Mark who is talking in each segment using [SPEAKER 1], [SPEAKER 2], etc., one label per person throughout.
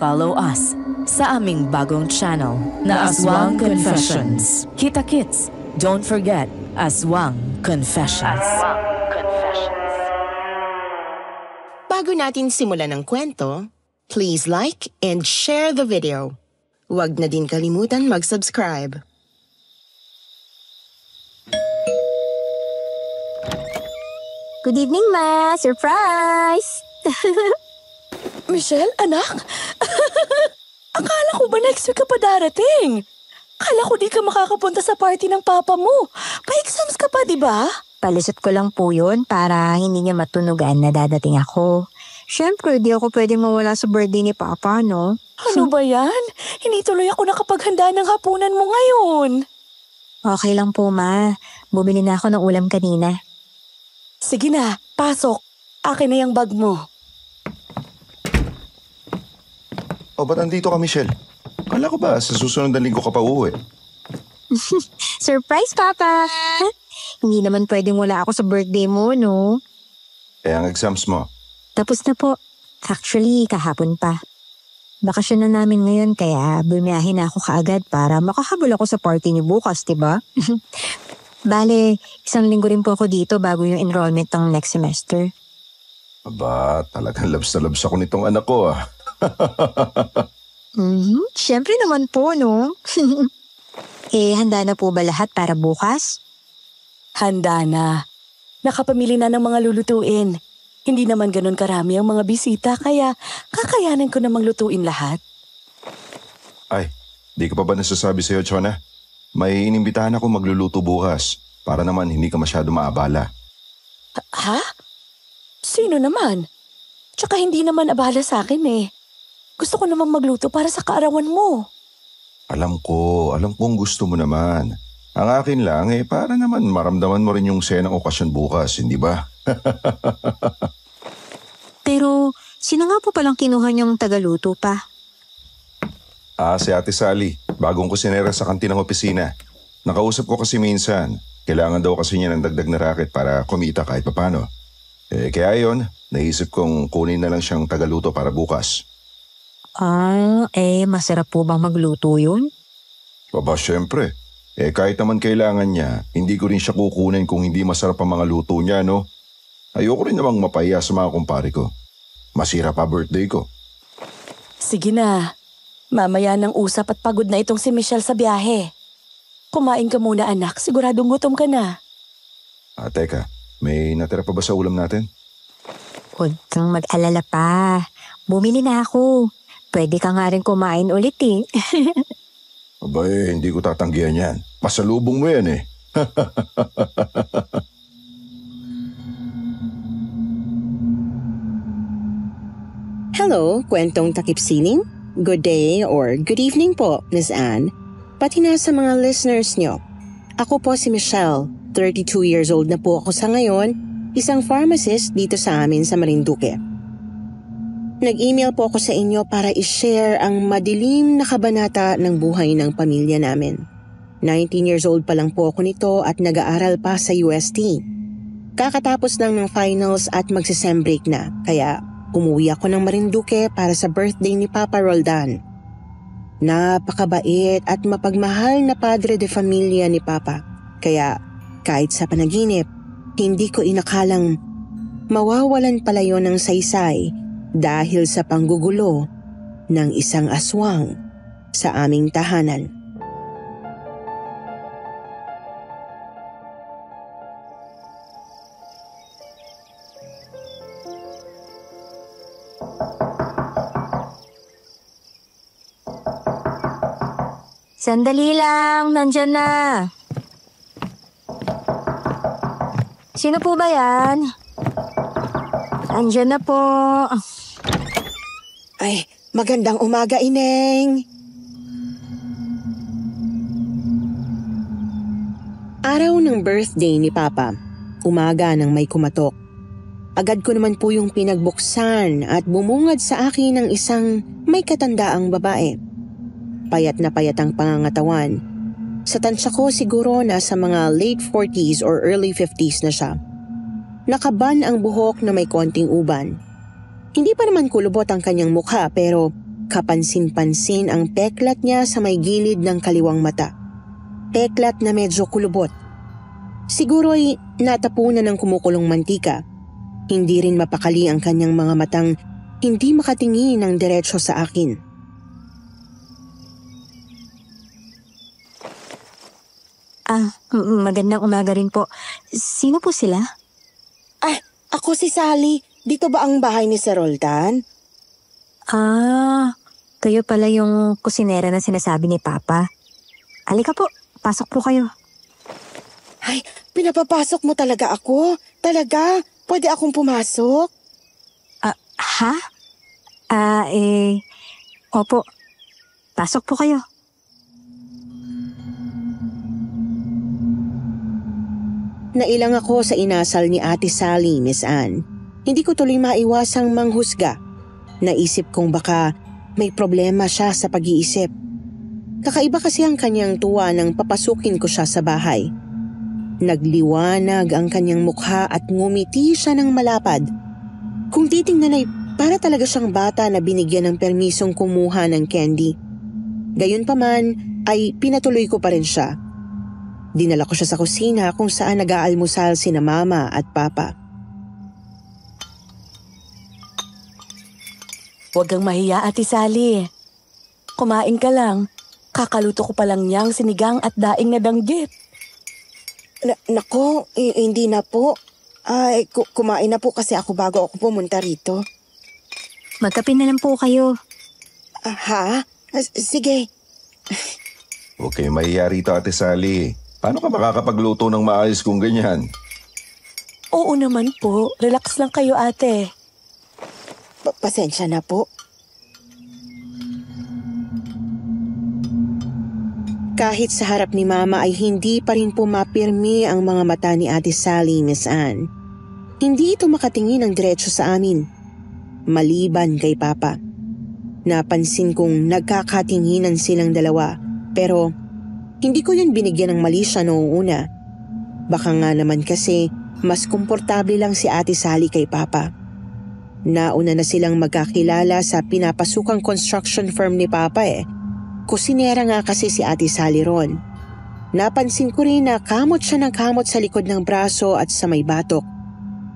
[SPEAKER 1] Follow us sa aming bagong channel na Aswang Confessions. Kita-kits, don't forget Aswang Confessions.
[SPEAKER 2] Bago natin simulan ng kwento, please like and share the video. Huwag na din kalimutan mag-subscribe.
[SPEAKER 3] Good evening, Ma! Surprise!
[SPEAKER 4] Michelle, anak? Akala ko ba next week ka pa darating? Akala ko di ka makakapunta sa party ng papa mo. Pa-exams ka pa, di ba?
[SPEAKER 3] Palisot ko lang po yun para hindi niya matunugan na dadating ako. Siyempre, di ako pwedeng mawala sa birthday ni Papa, no?
[SPEAKER 4] Ano ba yan? Hindi tuloy ako nakapaghanda ng hapunan mo ngayon.
[SPEAKER 3] Okay lang po, Ma. Bumili na ako ng ulam kanina.
[SPEAKER 4] Sige na, pasok. Akin na yung bag mo.
[SPEAKER 5] O, ba't andito ka, Michelle? Kala ko ba sa susunod na linggo ka pa uuwi?
[SPEAKER 3] Surprise, Papa! Hindi naman pwedeng wala ako sa birthday mo, no?
[SPEAKER 5] Ang exams mo?
[SPEAKER 3] Tapos na po. Actually, kahapon pa. Bakasyon na namin ngayon kaya bumiyahin na ako kaagad para makahabol ako sa party niyo bukas, diba? Bale, 1 linggo rin po ako dito bago yung enrollment ng next semester.
[SPEAKER 5] Aba, talagang labs na labs ako nitong anak ko, ah.
[SPEAKER 3] Siyempre naman po, no? Handa na po ba lahat para bukas?
[SPEAKER 4] Handa na. Nakapamili na ng mga lulutuin. Hindi naman ganun karami ang mga bisita kaya kakayanin ko namang lutuin lahat.
[SPEAKER 5] Ay, di ka pa ba nasasabi sa'yo, Chona? May inimbitahan ako magluluto bukas para naman hindi ka masyado maabala.
[SPEAKER 4] Ha? Sino naman? Tsaka hindi naman abala sa akin eh. Gusto ko naman magluto para sa kaarawan mo.
[SPEAKER 5] Alam kong gusto mo naman. Ang akin lang para naman maramdaman mo rin yung saya ng okasyon bukas, hindi ba?
[SPEAKER 3] Pero sino nga po palang kinuha niyong tagaluto pa?
[SPEAKER 5] Si Ate Sally, bagong kusinera sa kantin ng opisina. Nakausap ko kasi minsan, kailangan daw kasi niya ng dagdag na racket para kumita kahit papano. Kaya yon, naisip kong kunin na lang siyang tagaluto para bukas.
[SPEAKER 3] Masarap po bang magluto yun?
[SPEAKER 5] Aba, syempre. Kahit naman kailangan niya, hindi ko rin siya kukunin kung hindi masarap ang mga luto niya, no? Ayoko rin namang mapahiya sa mga kumpare ko. Masira pa birthday ko.
[SPEAKER 4] Sige na. Mamaya nang usap at pagod na itong si Michelle sa biyahe. Kumain ka muna anak, siguradong gutom ka na.
[SPEAKER 5] Teka, may natira pa ba sa ulam natin?
[SPEAKER 3] Huwag kang mag-alala pa. Bumili na ako. Pwede ka nga rin kumain ulit eh.
[SPEAKER 5] Aba hindi ko tatanggihan yan. Pasalubong mo yan eh.
[SPEAKER 2] Hello, kwentong takip sining? Good day or good evening po, Miss Anne. Pati na sa mga listeners nyo. Ako po si Michelle, 32 years old na po ako sa ngayon, isang pharmacist dito sa amin sa Marinduque. Nag-email po ako sa inyo para i-share ang madilim na kabanata ng buhay ng pamilya namin. 19 years old pa lang po ako nito at nag-aaral pa sa UST. Kakatapos lang ng finals at magsi-sem break na, kaya umuwi ako ng Marinduque para sa birthday ni Papa Roldan. Napakabait at mapagmahal na padre de familia ni Papa. Kaya kahit sa panaginip, hindi ko inakalang mawawalan pala yon ng saysay dahil sa panggugulo ng isang aswang sa aming tahanan.
[SPEAKER 3] Sandali lang, nandyan na. Sino po ba yan? Andyan na po.
[SPEAKER 2] Ay, magandang umaga, Ineng. Araw ng birthday ni Papa, umaga nang may kumatok. Agad ko naman po yung pinagbuksan at bumungad sa akin ng isang may katandaang babae. Payat na payat ang pangangatawan. Sa tansya ko siguro nasa mga late 40s or early 50s na siya. Nakaban ang buhok na may konting uban. Hindi pa naman kulubot ang kanyang mukha pero Kapansin-pansin ang peklat niya sa may gilid ng kaliwang mata. Peklat na medyo kulubot. Siguro'y natapunan ng kumukulong mantika. Hindi rin mapakali ang kanyang mga matang hindi makatingin ng diretso sa akin.
[SPEAKER 3] Magandang umaga rin po. Sino po sila?
[SPEAKER 2] Ako si Sally. Dito ba ang bahay ni Sir Roldan?
[SPEAKER 3] Kayo pala yung kusinera na sinasabi ni Papa. Halika po, pasok po kayo.
[SPEAKER 2] Ay, pinapapasok mo talaga ako? Talaga? Pwede akong pumasok?
[SPEAKER 3] Ha? Opo. Pasok po kayo.
[SPEAKER 2] Nailang ako sa inasal ni Ate Sally, Miss Anne. Hindi ko tuloy maiwasang manghusga. Naisip kong baka may problema siya sa pag-iisip. Kakaiba kasi ang kanyang tuwa nang papasukin ko siya sa bahay. Nagliwanag ang kanyang mukha at ngumiti siya ng malapad. Kung titingnan ay para talaga siyang bata na binigyan ng permisong kumuha ng candy. Gayunpaman ay pinatuloy ko pa rin siya. Dinala ko siya sa kusina kung saan nag-aalmusal sina Mama at Papa.
[SPEAKER 4] Huwag kang mahiya, Ate Sally. Kumain ka lang. Kakaluto ko pa lang niyang sinigang at daing na danggit.
[SPEAKER 2] Nako, hindi na po. Kumain na po kasi ako bago ako pumunta rito.
[SPEAKER 3] Magkape na lang po kayo.
[SPEAKER 2] Ha? Sige.
[SPEAKER 5] Huwag kayo mahiya rito, Ate Sally. Paano ka makakapagluto ng maayos kung ganyan?
[SPEAKER 4] Oo naman po. Relax lang kayo, ate.
[SPEAKER 2] Pasensya na po. Kahit sa harap ni Mama ay hindi pa rin pumapirmi ang mga mata ni Ate Sally, Miss Anne. Hindi ito makatingin ng diretso sa amin. Maliban kay Papa. Napansin kong nagkakatinginan silang dalawa, pero hindi ko yun binigyan ng mali siya noong una. Baka nga naman kasi mas komportable lang si Ate Sally kay Papa. Nauna na silang magkakilala sa pinapasukang construction firm ni Papa Kusinera nga kasi si Ate Sally ron. Napansin ko rin na kamot siya ng kamot sa likod ng braso at sa may batok.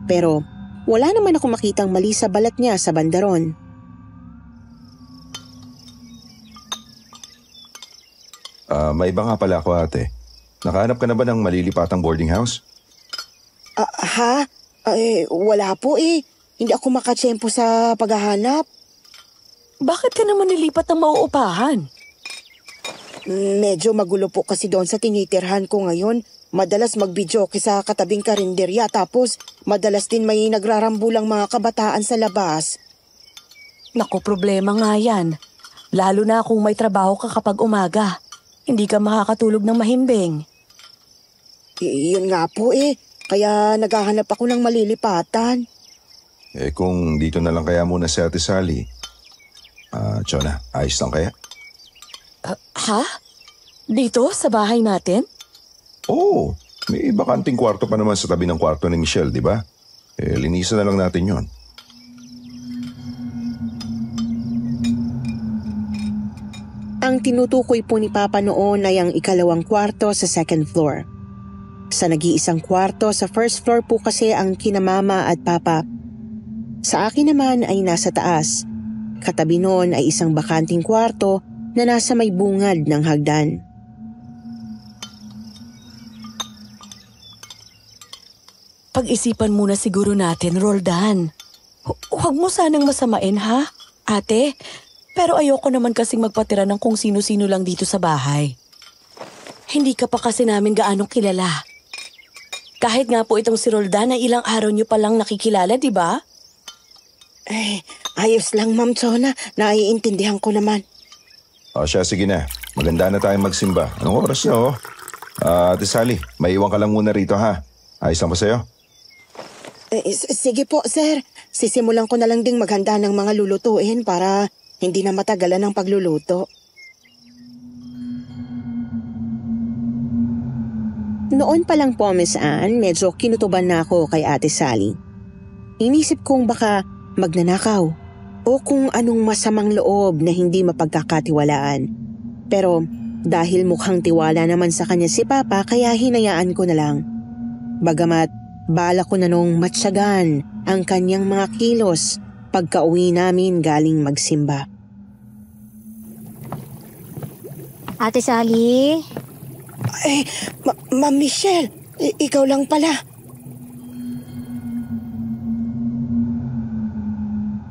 [SPEAKER 2] Pero wala naman ako makitang mali sa balat niya sa bandaron.
[SPEAKER 5] May iba nga pala ako, ate. Nakahanap ka na ba ng malilipatang boarding house?
[SPEAKER 2] Wala po Hindi ako makatsyempo sa paghahanap.
[SPEAKER 4] Bakit ka naman nilipat ng mauupahan?
[SPEAKER 2] Medyo magulo po kasi doon sa tinitirhan ko ngayon. Madalas magbidyoke sa katabing karinderya tapos madalas din may nagrarambulang mga kabataan sa labas.
[SPEAKER 4] Naku, problema nga yan. Lalo na kung may trabaho ka kapag umaga. Hindi ka makakatulog ng mahimbing.
[SPEAKER 2] Yun nga po Kaya naghahanap ako ng malilipatan.
[SPEAKER 5] Kung dito na lang kaya muna si Ate Sally. Chona, ayos lang kaya?
[SPEAKER 4] Ha? Dito? Sa bahay natin?
[SPEAKER 5] Oo, may bakanting kwarto pa naman sa tabi ng kwarto ni Michelle, di ba? Linisan na lang natin yon.
[SPEAKER 2] Ang tinutukoy po ni Papa noon ay ang ikalawang kwarto sa second floor. Sa nag-iisang kwarto sa first floor po kasi ang kina Mama at Papa. Sa akin naman ay nasa taas. Katabi noon ay isang bakanting kwarto na nasa may bungad ng hagdan.
[SPEAKER 4] Pag-isipan muna siguro natin, Roldan. Huwag mo sanang masamain, ha? Ate, pero ayoko naman kasing magpatira ng kung sino-sino lang dito sa bahay. Hindi ka pa kasi namin gaanong kilala. Kahit nga po itong si Roldan na ilang araw niyo palang nakikilala, di ba?
[SPEAKER 2] Ayos lang, Ma'am Chona. Naiintindihan ko naman.
[SPEAKER 5] Siya, sige na. Maganda na tayong magsimba. Anong oras na, Ate Sally, may iwan ka lang muna rito, ha? Ayos lang ba sa'yo?
[SPEAKER 2] Sige po, sir. Sisimulan ko na lang ding maghanda ng mga lulutuin para hindi na matagalan ng pagluluto. Noon pa lang po, Miss Anne, medyo kinutuban na ako kay Ate Sally. Inisip kong baka magnanakaw o kung anong masamang loob na hindi mapagkakatiwalaan. Pero dahil mukhang tiwala naman sa kanya si Papa kaya hinayaan ko na lang. Bagamat bala ko na nung matyagan ang kanyang mga kilos pagka-uwi namin galing magsimba.
[SPEAKER 3] Ate Sally?
[SPEAKER 2] Ay, Ma'am Michelle, ikaw lang pala.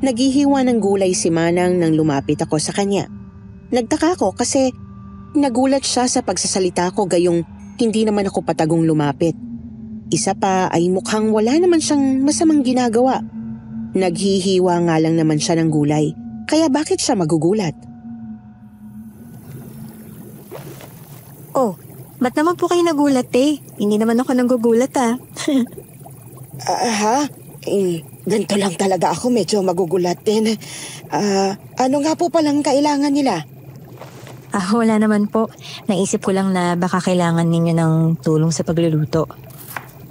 [SPEAKER 2] Naghihiwa ng gulay si Manang nang lumapit ako sa kanya. Nagtaka ko kasi nagulat siya sa pagsasalita ko gayong hindi naman ako patagong lumapit. Isa pa ay mukhang wala naman siyang masamang ginagawa. Naghihiwa nga lang naman siya ng gulay, kaya bakit siya magugulat?
[SPEAKER 3] Oh, ba't naman po kayo nagulat eh? Hindi naman ako nanggugulat ah.
[SPEAKER 2] Ganito lang talaga ako, medyo magugulat din. Ano nga po palang kailangan nila?
[SPEAKER 3] Wala naman po. Naisip ko lang na baka kailangan ninyo ng tulong sa pagluluto.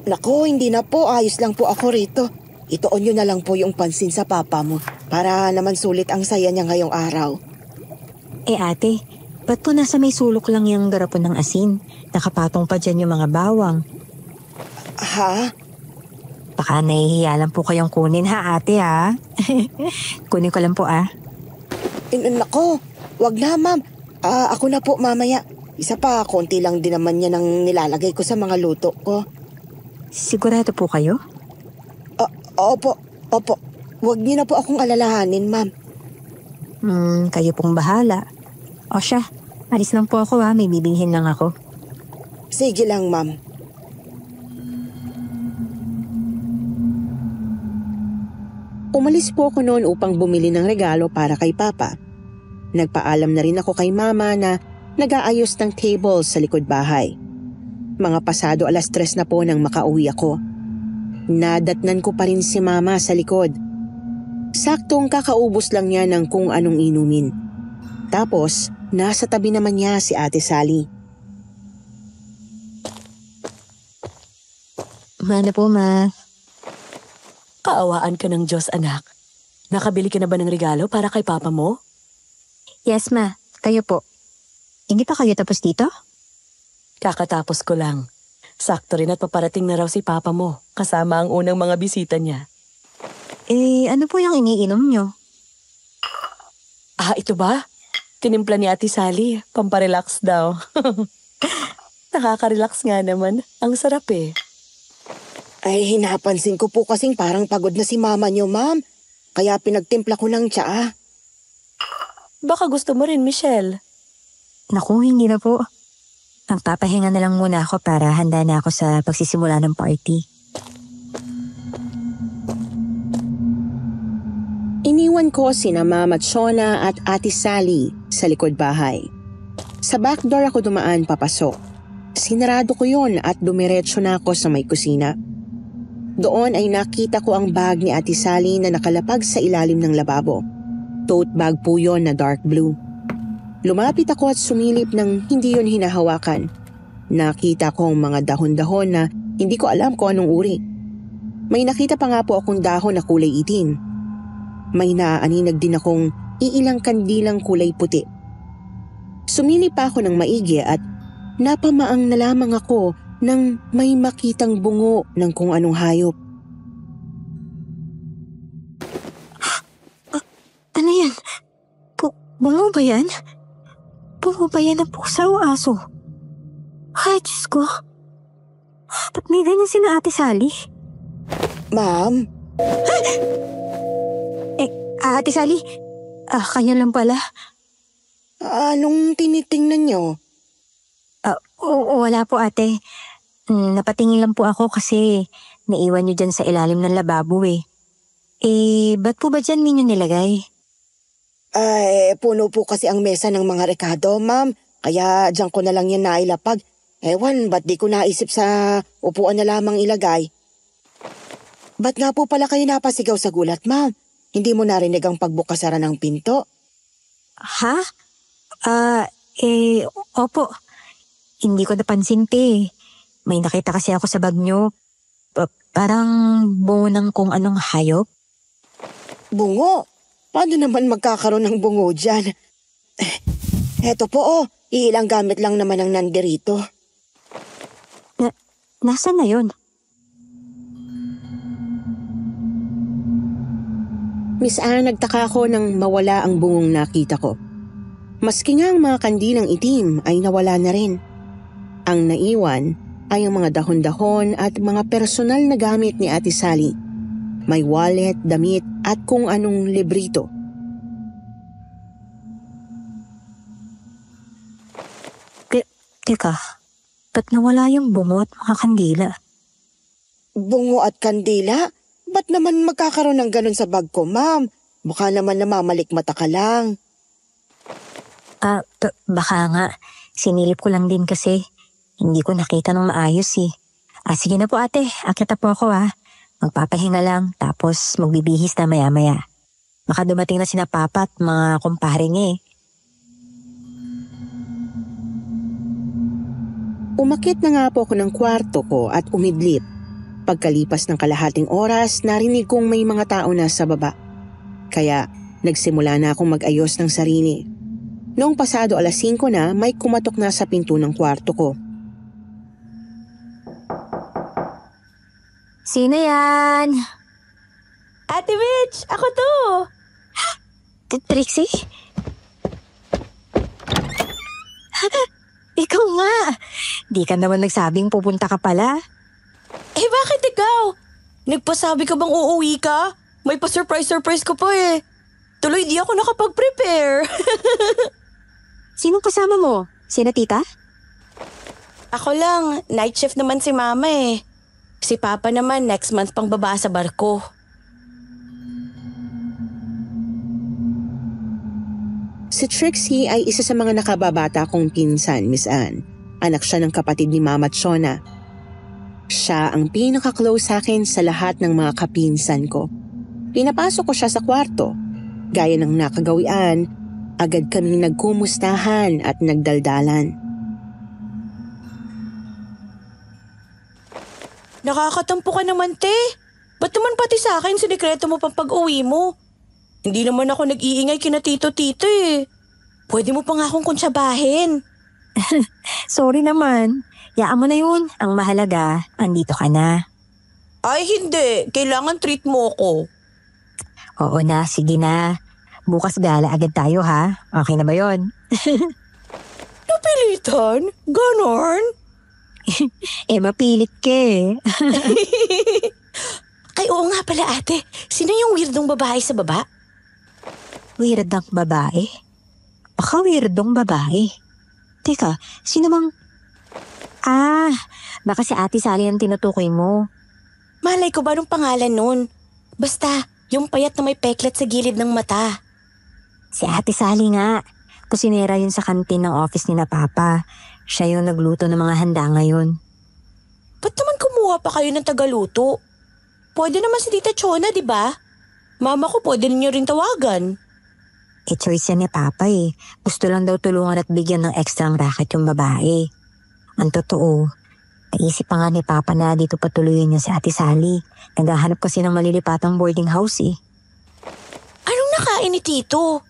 [SPEAKER 2] Naku, hindi na po. Ayos lang po ako rito. Itoon nyo na lang po yung pansin sa papa mo para naman sulit ang saya niya ngayong araw.
[SPEAKER 3] Eh ate, ba't po nasa may sulok lang yung garapon ng asin? Nakapatong pa dyan yung mga bawang.
[SPEAKER 2] Ha?
[SPEAKER 3] Baka nahihiya lang po kayong kunin ha ate ha? Kunin ko lang po ah.
[SPEAKER 2] Nako, wag na ma'am. Ako na po mamaya. Isa pa, konti lang din naman yan ang nilalagay ko sa mga luto ko.
[SPEAKER 3] Sigurado po kayo?
[SPEAKER 2] Opo. Wag niyo na po akong alalahanin, ma'am.
[SPEAKER 3] Kayo pong bahala. O siya, alis lang po ako ha, may bibilhin lang ako.
[SPEAKER 2] Sige lang, ma'am. Umalis po ako noon upang bumili ng regalo para kay Papa. Nagpaalam na rin ako kay Mama na nag-aayos ng table sa likod bahay. Mga pasado 3:00 na po nang makauwi ako. Nadatnan ko pa rin si Mama sa likod. Saktong kakaubos lang niya ng kung anong inumin. Tapos, nasa tabi naman niya si Ate Sally.
[SPEAKER 3] Mana po ma?
[SPEAKER 4] Kaawaan ka ng Diyos, anak. Nakabili ka na ba ng regalo para kay Papa mo?
[SPEAKER 3] Yes ma, kayo po. Hindi pa kayo tapos dito?
[SPEAKER 4] Kakatapos ko lang. Sakto rin at paparating na raw si Papa mo, kasama ang unang mga bisita niya.
[SPEAKER 3] Ano po yung iniinom nyo?
[SPEAKER 4] Ito ba? Tinimpla ni Ate Sally, pamparelax daw. Nakaka-relax nga naman. Ang sarap eh.
[SPEAKER 2] Ay, hinapansin ko po kasing parang pagod na si Mama niyo, ma'am. Kaya pinagtimpla ko ng tsaa.
[SPEAKER 4] Baka gusto mo rin, Michelle.
[SPEAKER 3] Naku, hindi na po. Magpapahinga na lang muna ako para handa na ako sa pagsisimula ng party.
[SPEAKER 2] Iniwan ko sina Mama Chona at Ate Sally sa likod bahay. Sa backdoor ako dumaan papasok. Sinarado ko yun at dumiretso na ako sa may kusina. Doon ay nakita ko ang bag ni Ate Sally na nakalapag sa ilalim ng lababo. Tote bag po yun na dark blue. Lumapit ako at sumilip nang hindi yun hinahawakan. Nakita ko ang mga dahon-dahon na hindi ko alam kung anong uri. May nakita pa nga po akong dahon na kulay itim. May naaaninag din akong iilang kandilang kulay puti. Sumilip pa ako ng maigi at napamaang na lamang ako nang may makitang bungo ng kung anong hayop.
[SPEAKER 3] Ano yan? Bungo ba yan? Bungo ba yan ng pusa o aso? Ay, Diyos ko. Ba't may ganyan sina Ate Sally?
[SPEAKER 2] Ma'am?
[SPEAKER 3] Ate Sally? Kanya lang pala.
[SPEAKER 2] Anong tinitingnan niyo?
[SPEAKER 3] Wala po ate. Napatingin lang po ako kasi naiwan nyo dyan sa ilalim ng lababo eh. Ba't po ba dyan ninyo nilagay?
[SPEAKER 2] Puno po kasi ang mesa ng mga rekado, ma'am. Kaya dyan ko na lang yan nailapag. Ewan, ba't di ko naisip sa upuan na lamang ilagay? Ba't nga po pala kayo napasigaw sa gulat, ma'am? Hindi mo narinig ang pagbukasara ng pinto?
[SPEAKER 3] Ha? Opo. Hindi ko napansin te. May nakita kasi ako sa bag nyo. Parang bungo ng kung anong hayop.
[SPEAKER 2] Bungo? Paano naman magkakaroon ng bungo dyan? Eto po ilang gamit lang naman ang nandirito.
[SPEAKER 3] Nasaan na yun?
[SPEAKER 2] Miss Anne, nagtaka ako nang mawala ang bungong nakita ko. Maski nga ang mga kandilang itim ay nawala na rin. Ang naiwan ay ang mga dahon-dahon at mga personal na gamit ni Ate Sally. May wallet, damit at kung anong librito.
[SPEAKER 3] Teka, ba't nawala yung bungo at mga kandila?
[SPEAKER 2] Bungo at kandila? Ba't naman magkakaroon ng ganun sa bag ko, ma'am? Baka naman namamalikmata ka lang.
[SPEAKER 3] Baka nga. Sinilip ko lang din kasi. Hindi ko nakita ng maayos eh. Sige na po ate, akit na po ako Magpapahinga lang, tapos magbibihis na maya-maya. Baka dumating na sina Papa at mga kumpare niya eh.
[SPEAKER 2] Umakit na nga po ako ng kwarto ko at umidlip. Pagkalipas ng kalahating oras, narinig kong may mga tao na sa baba. Kaya nagsimula na akong mag-ayos ng sarili. Noong pasado 5:00 na, may kumatok na sa pinto ng kwarto ko.
[SPEAKER 3] Sino yan?
[SPEAKER 4] Ate Mitch, ako to!
[SPEAKER 3] Trixie? Ikaw nga! Di ka naman nagsabing pupunta ka pala.
[SPEAKER 4] Bakit ikaw? Nagpasabi ka bang uuwi ka? May pa-surprise ko pa eh. Tuloy di ako nakapag-prepare.
[SPEAKER 3] Sinong kasama mo? Sina tita?
[SPEAKER 4] Ako lang, night shift naman si mama eh. Si papa naman next month pang baba sa barko.
[SPEAKER 2] Si Trixie ay isa sa mga nakababata kong pinsan, Miss Anne. Anak siya ng kapatid ni Mama at Shona. Siya ang pinaka-close sa akin sa lahat ng mga kapinsan ko. Pinapasok ko siya sa kwarto. Gaya ng nakagawian, agad kaming nagkumustahan at nagdaldalan.
[SPEAKER 4] Nakakatampo ka naman, te. Ba't naman pati sa akin sinikreto mo pang pag-uwi mo? Hindi naman ako nag-iingay kina tito-tito eh. Pwede mo pa nga akong kuntsabahin.
[SPEAKER 3] Sorry naman. Yaan mo na yun. Ang mahalaga, andito ka na.
[SPEAKER 4] Ay hindi, kailangan treat mo ko.
[SPEAKER 3] Oo na, sige na. Bukas gala agad tayo ha. Okay na ba yun?
[SPEAKER 4] Napilitan? Ganon?
[SPEAKER 3] Mapilit ka eh.
[SPEAKER 4] Ay oo nga pala ate, sino yung weirdong babae sa baba?
[SPEAKER 3] Weirdong babae? Baka weirdong babae. Teka, sino bang... baka si Ate Sally ang tinutukoy mo.
[SPEAKER 4] Malay ko ba nung pangalan nun? Basta, yung payat na may peklat sa gilid ng mata.
[SPEAKER 3] Si Ate Sally nga. Kusinera yun sa kantin ng office ni na Papa. Siya yung nagluto ng mga handa ngayon.
[SPEAKER 4] Ba't naman kumuha pa kayo ng tagaluto? Pwede naman si Tita Chona, di ba? Mama ko pwede niyo rin tawagan.
[SPEAKER 3] Choice yan ni Papa eh. Gusto lang daw tulungan at bigyan ng extrang racket yung babae. Ang totoo, naisip pa nga ni Papa na dito patuluyin niya si Ate Sally. Naghahanap kasi ng malilipatang boarding house eh.
[SPEAKER 4] Anong nakain ni Tito?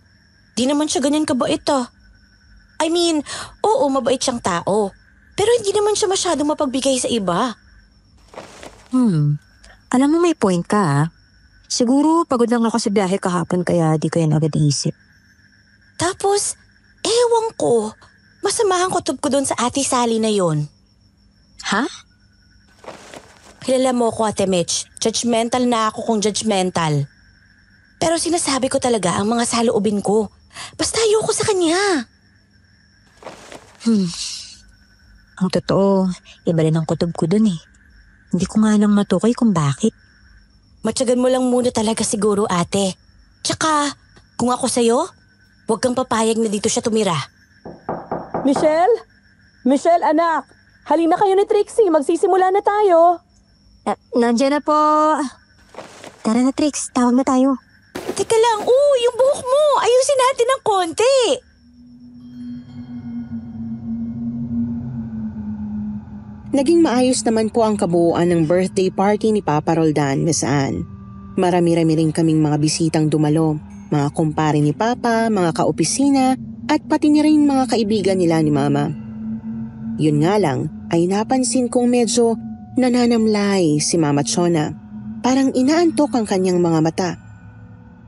[SPEAKER 4] Di naman siya ganyan kabait I mean, oo mabait siyang tao. Pero hindi naman siya masyadong mapagbigay sa iba.
[SPEAKER 3] Alam mo may point ka Siguro pagod lang ako sa biyahe kahapon kaya di ko yan agad isip.
[SPEAKER 4] Tapos, ewan ko, masamahan ko tub ko doon sa Ate Sally na yon.
[SPEAKER 3] Ha?
[SPEAKER 4] Kilala mo ko Ate Mitch, judgmental na ako kung judgmental. Pero sinasabi ko talaga ang mga saloobin ko. Basta ayoko sa kanya.
[SPEAKER 3] Ang totoo, iba rin ang kutob ko dun eh. Hindi ko nga lang matukoy kung bakit.
[SPEAKER 4] Matyagan mo lang muna talaga siguro ate. Tsaka, kung ako sa'yo, huwag kang papayag na dito siya tumira.
[SPEAKER 6] Michelle? Michelle, anak. Halina kayo ni Trixie. Magsisimula na tayo.
[SPEAKER 3] Nandiyan na po. Tara na Trix, tawag na tayo.
[SPEAKER 4] Teka lang, yung buhok mo. Ayusin natin ng konti.
[SPEAKER 2] Naging maayos naman po ang kabuuan ng birthday party ni Papa Roldan, Miss Anne. Marami-rami rin kaming mga bisitang dumalo. mga kumpare ni Papa, mga kaopisina, at pati na rin mga kaibigan nila ni Mama. Yun nga lang ay napansin kong medyo nananamlay si Mama Chona. Parang inaantok ang kanyang mga mata.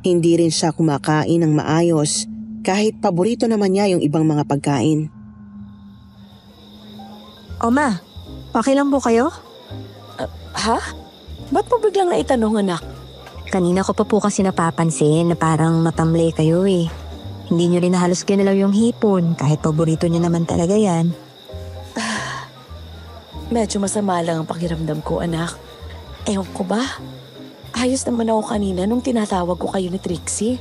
[SPEAKER 2] Hindi rin siya kumakain ng maayos kahit paborito naman niya yung ibang mga pagkain.
[SPEAKER 3] Oma, okay lang po kayo?
[SPEAKER 4] Ha? Ba't mo biglang naitanong, anak?
[SPEAKER 3] Kanina ko pa po kasi napapansin na parang matamlay kayo eh. Hindi nyo rin na halos ginalaw yung hipon kahit paborito nyo naman talaga yan.
[SPEAKER 4] Medyo masama lang ang pakiramdam ko, anak. Ewan ko ba? Ayos naman ako kanina nung tinatawag ko kayo ni Trixie.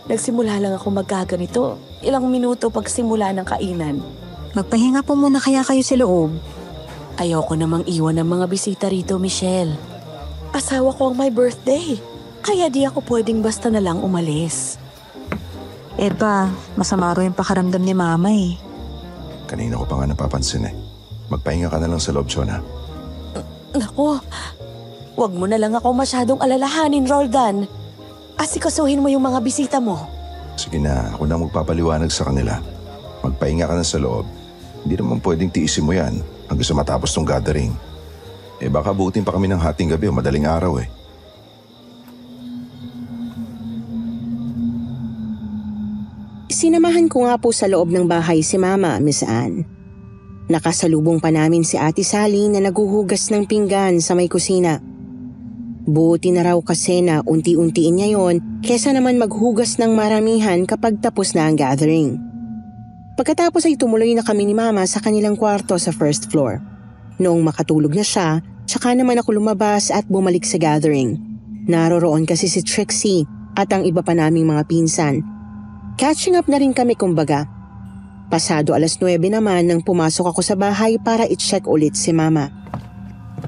[SPEAKER 4] Nagsimula lang ako magkaganito. Ilang minuto pagsimula ng kainan.
[SPEAKER 3] Magpahinga po muna kaya kayo sa loob.
[SPEAKER 4] Ayoko namang iwan ng mga bisita rito, Michelle. Asawa ko ang may birthday. Kaya di ako pwedeng basta na lang umalis.
[SPEAKER 3] Eba, masama ro yung pakaramdam ni Mama eh.
[SPEAKER 5] Kanina ko pa nga napapansin eh. Magpahinga ka na lang sa loob, Chona.
[SPEAKER 4] Naku, wag mo na lang ako masyadong alalahanin, Roldan. Asikasuhin mo yung mga bisita mo.
[SPEAKER 5] Sige na, ako na magpapaliwanag sa kanila. Magpahinga ka na sa loob. Hindi naman pwedeng tiisin mo yan hanggang sa matapos tong gathering. Eh baka buutin pa kami ng hating gabi o madaling araw eh.
[SPEAKER 2] Sinamahan ko nga po sa loob ng bahay si Mama, Miss Anne. Nakasalubong pa namin si Ate Sally na naguhugas ng pinggan sa may kusina. Buti na raw kasi na unti-untiin niya yon kesa naman maghugas ng maramihan kapag tapos na ang gathering. Pagkatapos ay tumuloy na kami ni Mama sa kanilang kwarto sa first floor. Noong makatulog na siya, tsaka naman ako lumabas at bumalik sa gathering. Naroroon kasi si Trixie at ang iba pa naming mga pinsan. Catching up na rin kami kumbaga. Pasado 9:00 naman nang pumasok ako sa bahay para i-check ulit si Mama.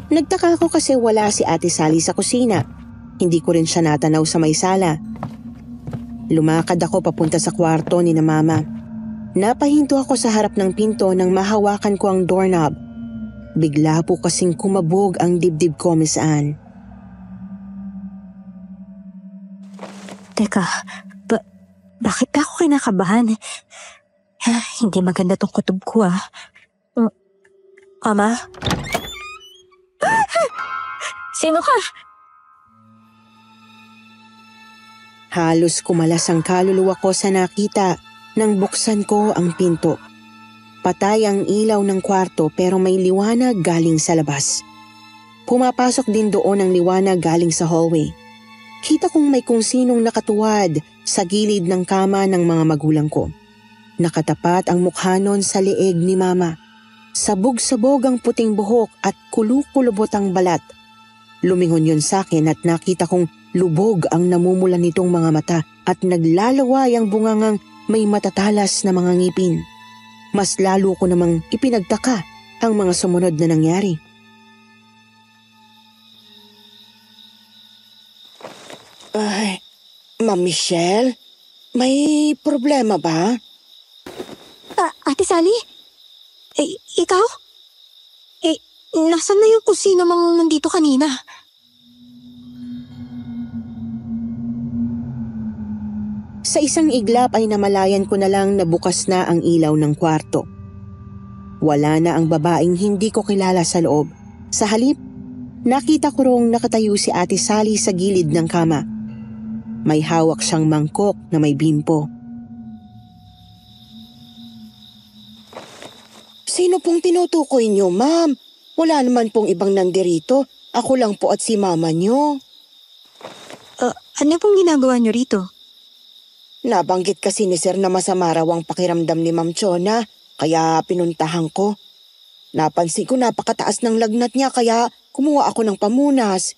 [SPEAKER 2] Nagtaka ako kasi wala si Ate Sally sa kusina. Hindi ko rin siya natanaw sa may sala. Lumakad ako papunta sa kwarto ni na Mama. Napahinto ako sa harap ng pinto nang mahawakan ko ang doorknob. Bigla po kasing kumabog ang dibdib ko, Miss Anne.
[SPEAKER 3] Teka, bakit ako kinakabahan? Hindi maganda tong kutob ko Mama? Sino ka?
[SPEAKER 2] Halos kumalas ang kaluluwa ko sa nakita nang buksan ko ang pinto. Patay ang ilaw ng kwarto pero may liwanag galing sa labas. Pumapasok din doon ang liwanag galing sa hallway. Kita kong may kung sinong nakatuwad sa gilid ng kama ng mga magulang ko. Nakatapat ang mukha nun sa leeg ni Mama. Sabog-sabog ang puting buhok at kulukulubot ang balat. Lumingon yun sa akin at nakita kong lubog ang namumula nitong mga mata at naglalaway ang bungangang may matatalas na mga ngipin. Mas lalo ko namang ipinagtaka ang mga sumunod na nangyari. Ay, Ma'am Michelle, may problema ba?
[SPEAKER 3] Ate Sally? Ikaw? Nasaan na yung kung sino mang nandito kanina?
[SPEAKER 2] Sa isang iglap ay namalayan ko na lang na bukas na ang ilaw ng kwarto. Wala na ang babaeng hindi ko kilala sa loob. Sa halip, nakita ko rong nakatayo si Ate Sally sa gilid ng kama. May hawak siyang mangkok na may bimpo. Sino pong tinutukoy niyo, ma'am? Wala naman pong ibang nandirito. Ako lang po at si mama niyo.
[SPEAKER 3] Ano pong ginagawa niyo rito?
[SPEAKER 2] Nabanggit kasi ni Sir na masama raw ang pakiramdam ni Ma'am Chona, kaya pinuntahan ko. Napansin ko napakataas ng lagnat niya kaya kumuha ako ng pamunas.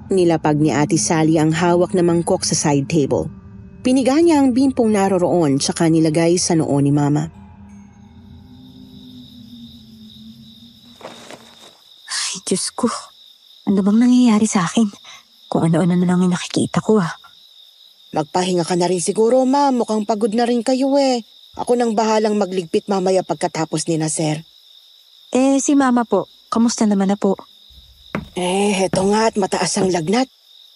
[SPEAKER 2] Nilapag ni Ate Sally ang hawak na mangkok sa side table. Piniga niya ang bimpong naroroon tsaka nilagay sa noo ni Mama.
[SPEAKER 3] Ay, Diyos ko. Ano bang nangyayari sa akin? Kung ano-ano na lang yung nakikita ko
[SPEAKER 2] Magpahinga ka na rin siguro, Ma'am. Mukhang pagod na rin kayo eh. Ako nang bahalang magligpit mamaya pagkatapos ni na Sir.
[SPEAKER 3] Si Mama po. Kamusta naman na po?
[SPEAKER 2] Heto nga at mataas ang lagnat.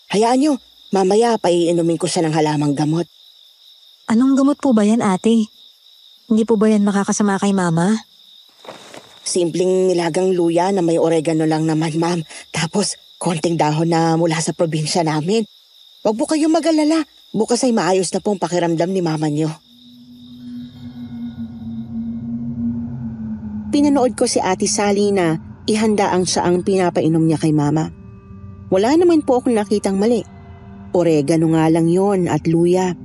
[SPEAKER 2] Hayaan nyo, mamaya paiinumin ko siya ng halamang gamot.
[SPEAKER 3] Anong gamot po ba yan, ate? Hindi po ba yan makakasama kay mama?
[SPEAKER 2] Simpleng nilagang luya na may oregano lang naman, ma'am. Tapos, konting dahon na mula sa probinsya namin. Huwag po kayong mag-alala. Bukas ay maayos na pong pakiramdam ni mama niyo. Pinanood ko si Ate Sally na ihanda ang siya ang pinapainom niya kay mama. Wala naman po akong nakitang mali. Oregano nga lang yon at luya.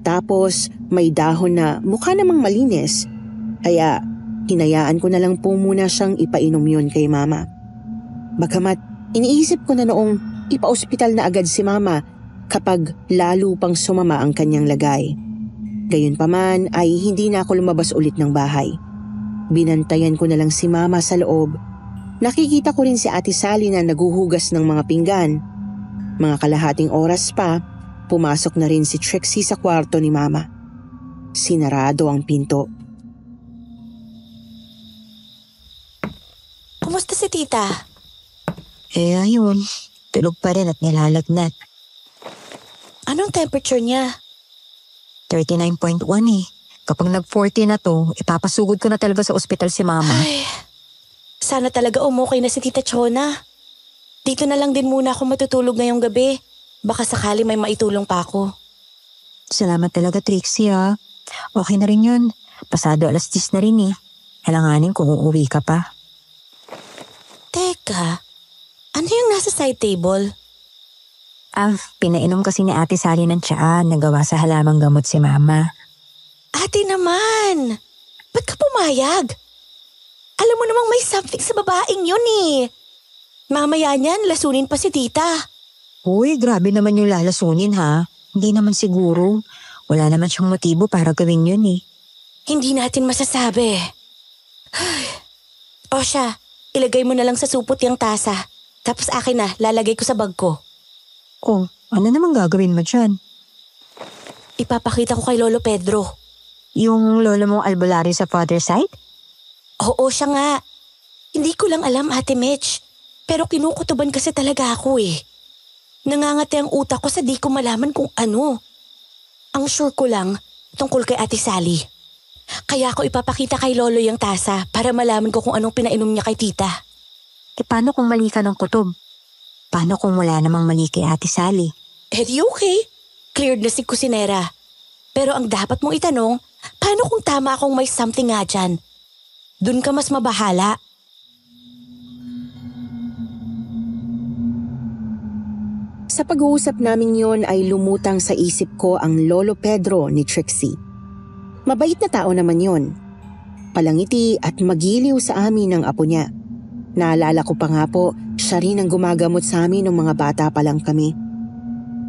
[SPEAKER 2] Tapos may dahon na mukha namang malinis. Kaya hinayaan ko na lang po muna siyang ipainom yon kay mama. Bagamat iniisip ko na noong ipa-ospital na agad si mama kapag lalo pang sumama ang kanyang lagay. Gayunpaman ay hindi na ako lumabas ulit ng bahay. Binantayan ko na lang si mama sa loob. Nakikita ko rin si Ate Sally na naguhugas ng mga pinggan. Mga kalahating oras pa, pumasok na rin si Trixie sa kwarto ni mama. Sinarado ang pinto.
[SPEAKER 4] Kumusta si tita?
[SPEAKER 3] Ayun. Tulog pa rin at nilalagnat.
[SPEAKER 4] Anong temperature niya?
[SPEAKER 3] 39.1 eh. Kapag nag-40 na to, ipapasugod ko na talaga sa ospital si mama.
[SPEAKER 4] Ay, sana talaga umukay na si Tita Chona. Dito na lang din muna ako matutulog ngayong gabi. Baka sakali may maitulong pa ako.
[SPEAKER 3] Salamat talaga, Trixie ha. Okay na rin yun. Pasado 10:00 na rin eh. Alanganin kung uuwi ka pa.
[SPEAKER 4] Teka, ano yung nasa side table?
[SPEAKER 3] Pinainom kasi ni Ate Sally ng tsaa na gawa sa halamang gamot si mama.
[SPEAKER 4] Ate naman! Ba't ka pumayag? Alam mo namang may something sa babaeng yun eh. Mamaya niyan, lasunin pa si tita.
[SPEAKER 3] Uy, grabe naman yung lalasunin ha. Hindi naman siguro. Wala naman siyang motibo para gawin yun eh.
[SPEAKER 4] Hindi natin masasabi. O siya, ilagay mo na lang sa supot yung tasa. Tapos akin na, lalagay ko sa bag ko.
[SPEAKER 3] Oh, ano naman gagawin mo dyan?
[SPEAKER 4] Ipapakita ko kay Lolo Pedro.
[SPEAKER 3] Yung lolo mong albularyo sa father side?
[SPEAKER 4] Oo, siya nga. Hindi ko lang alam, Ate Mitch. Pero kinukutuban kasi talaga ako eh. Nangangati ang utak ko sa di ko malaman kung ano. Ang sure ko lang, tungkol kay Ate Sally. Kaya ako ipapakita kay Lolo yung tasa para malaman ko kung anong pinainom niya kay tita.
[SPEAKER 3] Paano kung mali ka ng kutob? Paano kung wala namang mali kay Ate Sally?
[SPEAKER 4] Eh di okay. Cleared na si Kusinera. Pero ang dapat mong itanong, paano kung tama akong may something nga dyan? Dun ka mas mabahala.
[SPEAKER 2] Sa pag-uusap namin yon ay lumutang sa isip ko ang Lolo Pedro ni Trixie. Mabait na tao naman yon. Palangiti at magiliw sa amin ng apo niya. Naalala ko pa nga po, siya rin ang gumagamot sa amin ng mga bata pa lang kami.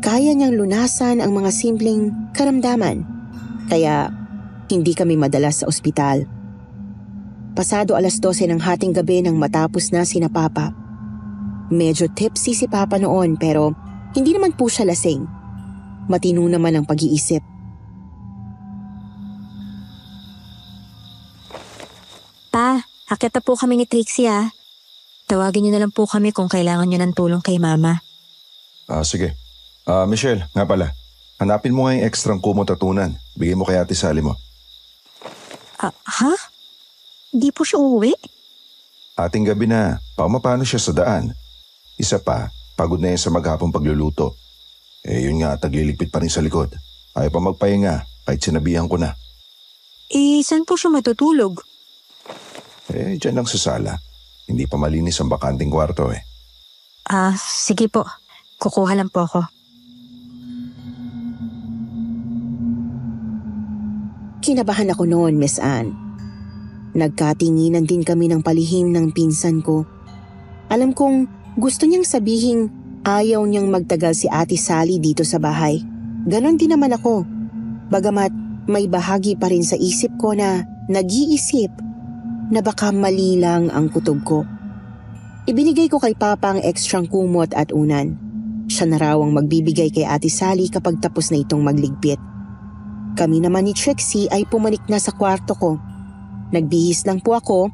[SPEAKER 2] Kaya niyang lunasan ang mga simpleng karamdaman. Kaya hindi kami madalas sa ospital. Pasado 12:00 ng hating gabi nang matapos na sina Papa. Medyo tipsy si Papa noon pero hindi naman po siya lasing. Matino naman ang pag-iisip.
[SPEAKER 3] Pa, akit na po kami ni Trixie ah. Tawagin niyo na lang po kami kung kailangan niyo ng tulong kay mama.
[SPEAKER 5] Sige. Michelle, nga pala. Hanapin mo nga yung ekstrang kumot at tunan. Bigay mo kay Ate Sally mo.
[SPEAKER 3] Ha? Di po siya uuwi?
[SPEAKER 5] Ating gabi na. Paano siya sa daan. Isa pa, pagod na yan sa maghapong pagluluto. Yun nga, tagliligpit pa rin sa likod. Ayaw pa magpahinga, kahit sinabihan ko na.
[SPEAKER 3] Saan po siya matutulog?
[SPEAKER 5] Dyan lang sa sala. Hindi pa malinis ang bakanting kwarto eh.
[SPEAKER 3] Sige po. Kukuha lang po ako.
[SPEAKER 2] Kinabahan ako noon, Miss Anne. Nagkatinginan din kami ng palihim ng pinsan ko. Alam kong gusto niyang sabihin ayaw niyang magtagal si Ate Sally dito sa bahay. Ganon din naman ako. Bagamat may bahagi pa rin sa isip ko na nag-iisip na baka mali lang ang kutob ko. Ibinigay ko kay Papa ang ekstrang kumot at unan. Siya na raw ang magbibigay kay Ate Sally kapag tapos na itong magligpit. Kami naman ni Trixie ay pumanik na sa kwarto ko. Nagbihis lang po ako,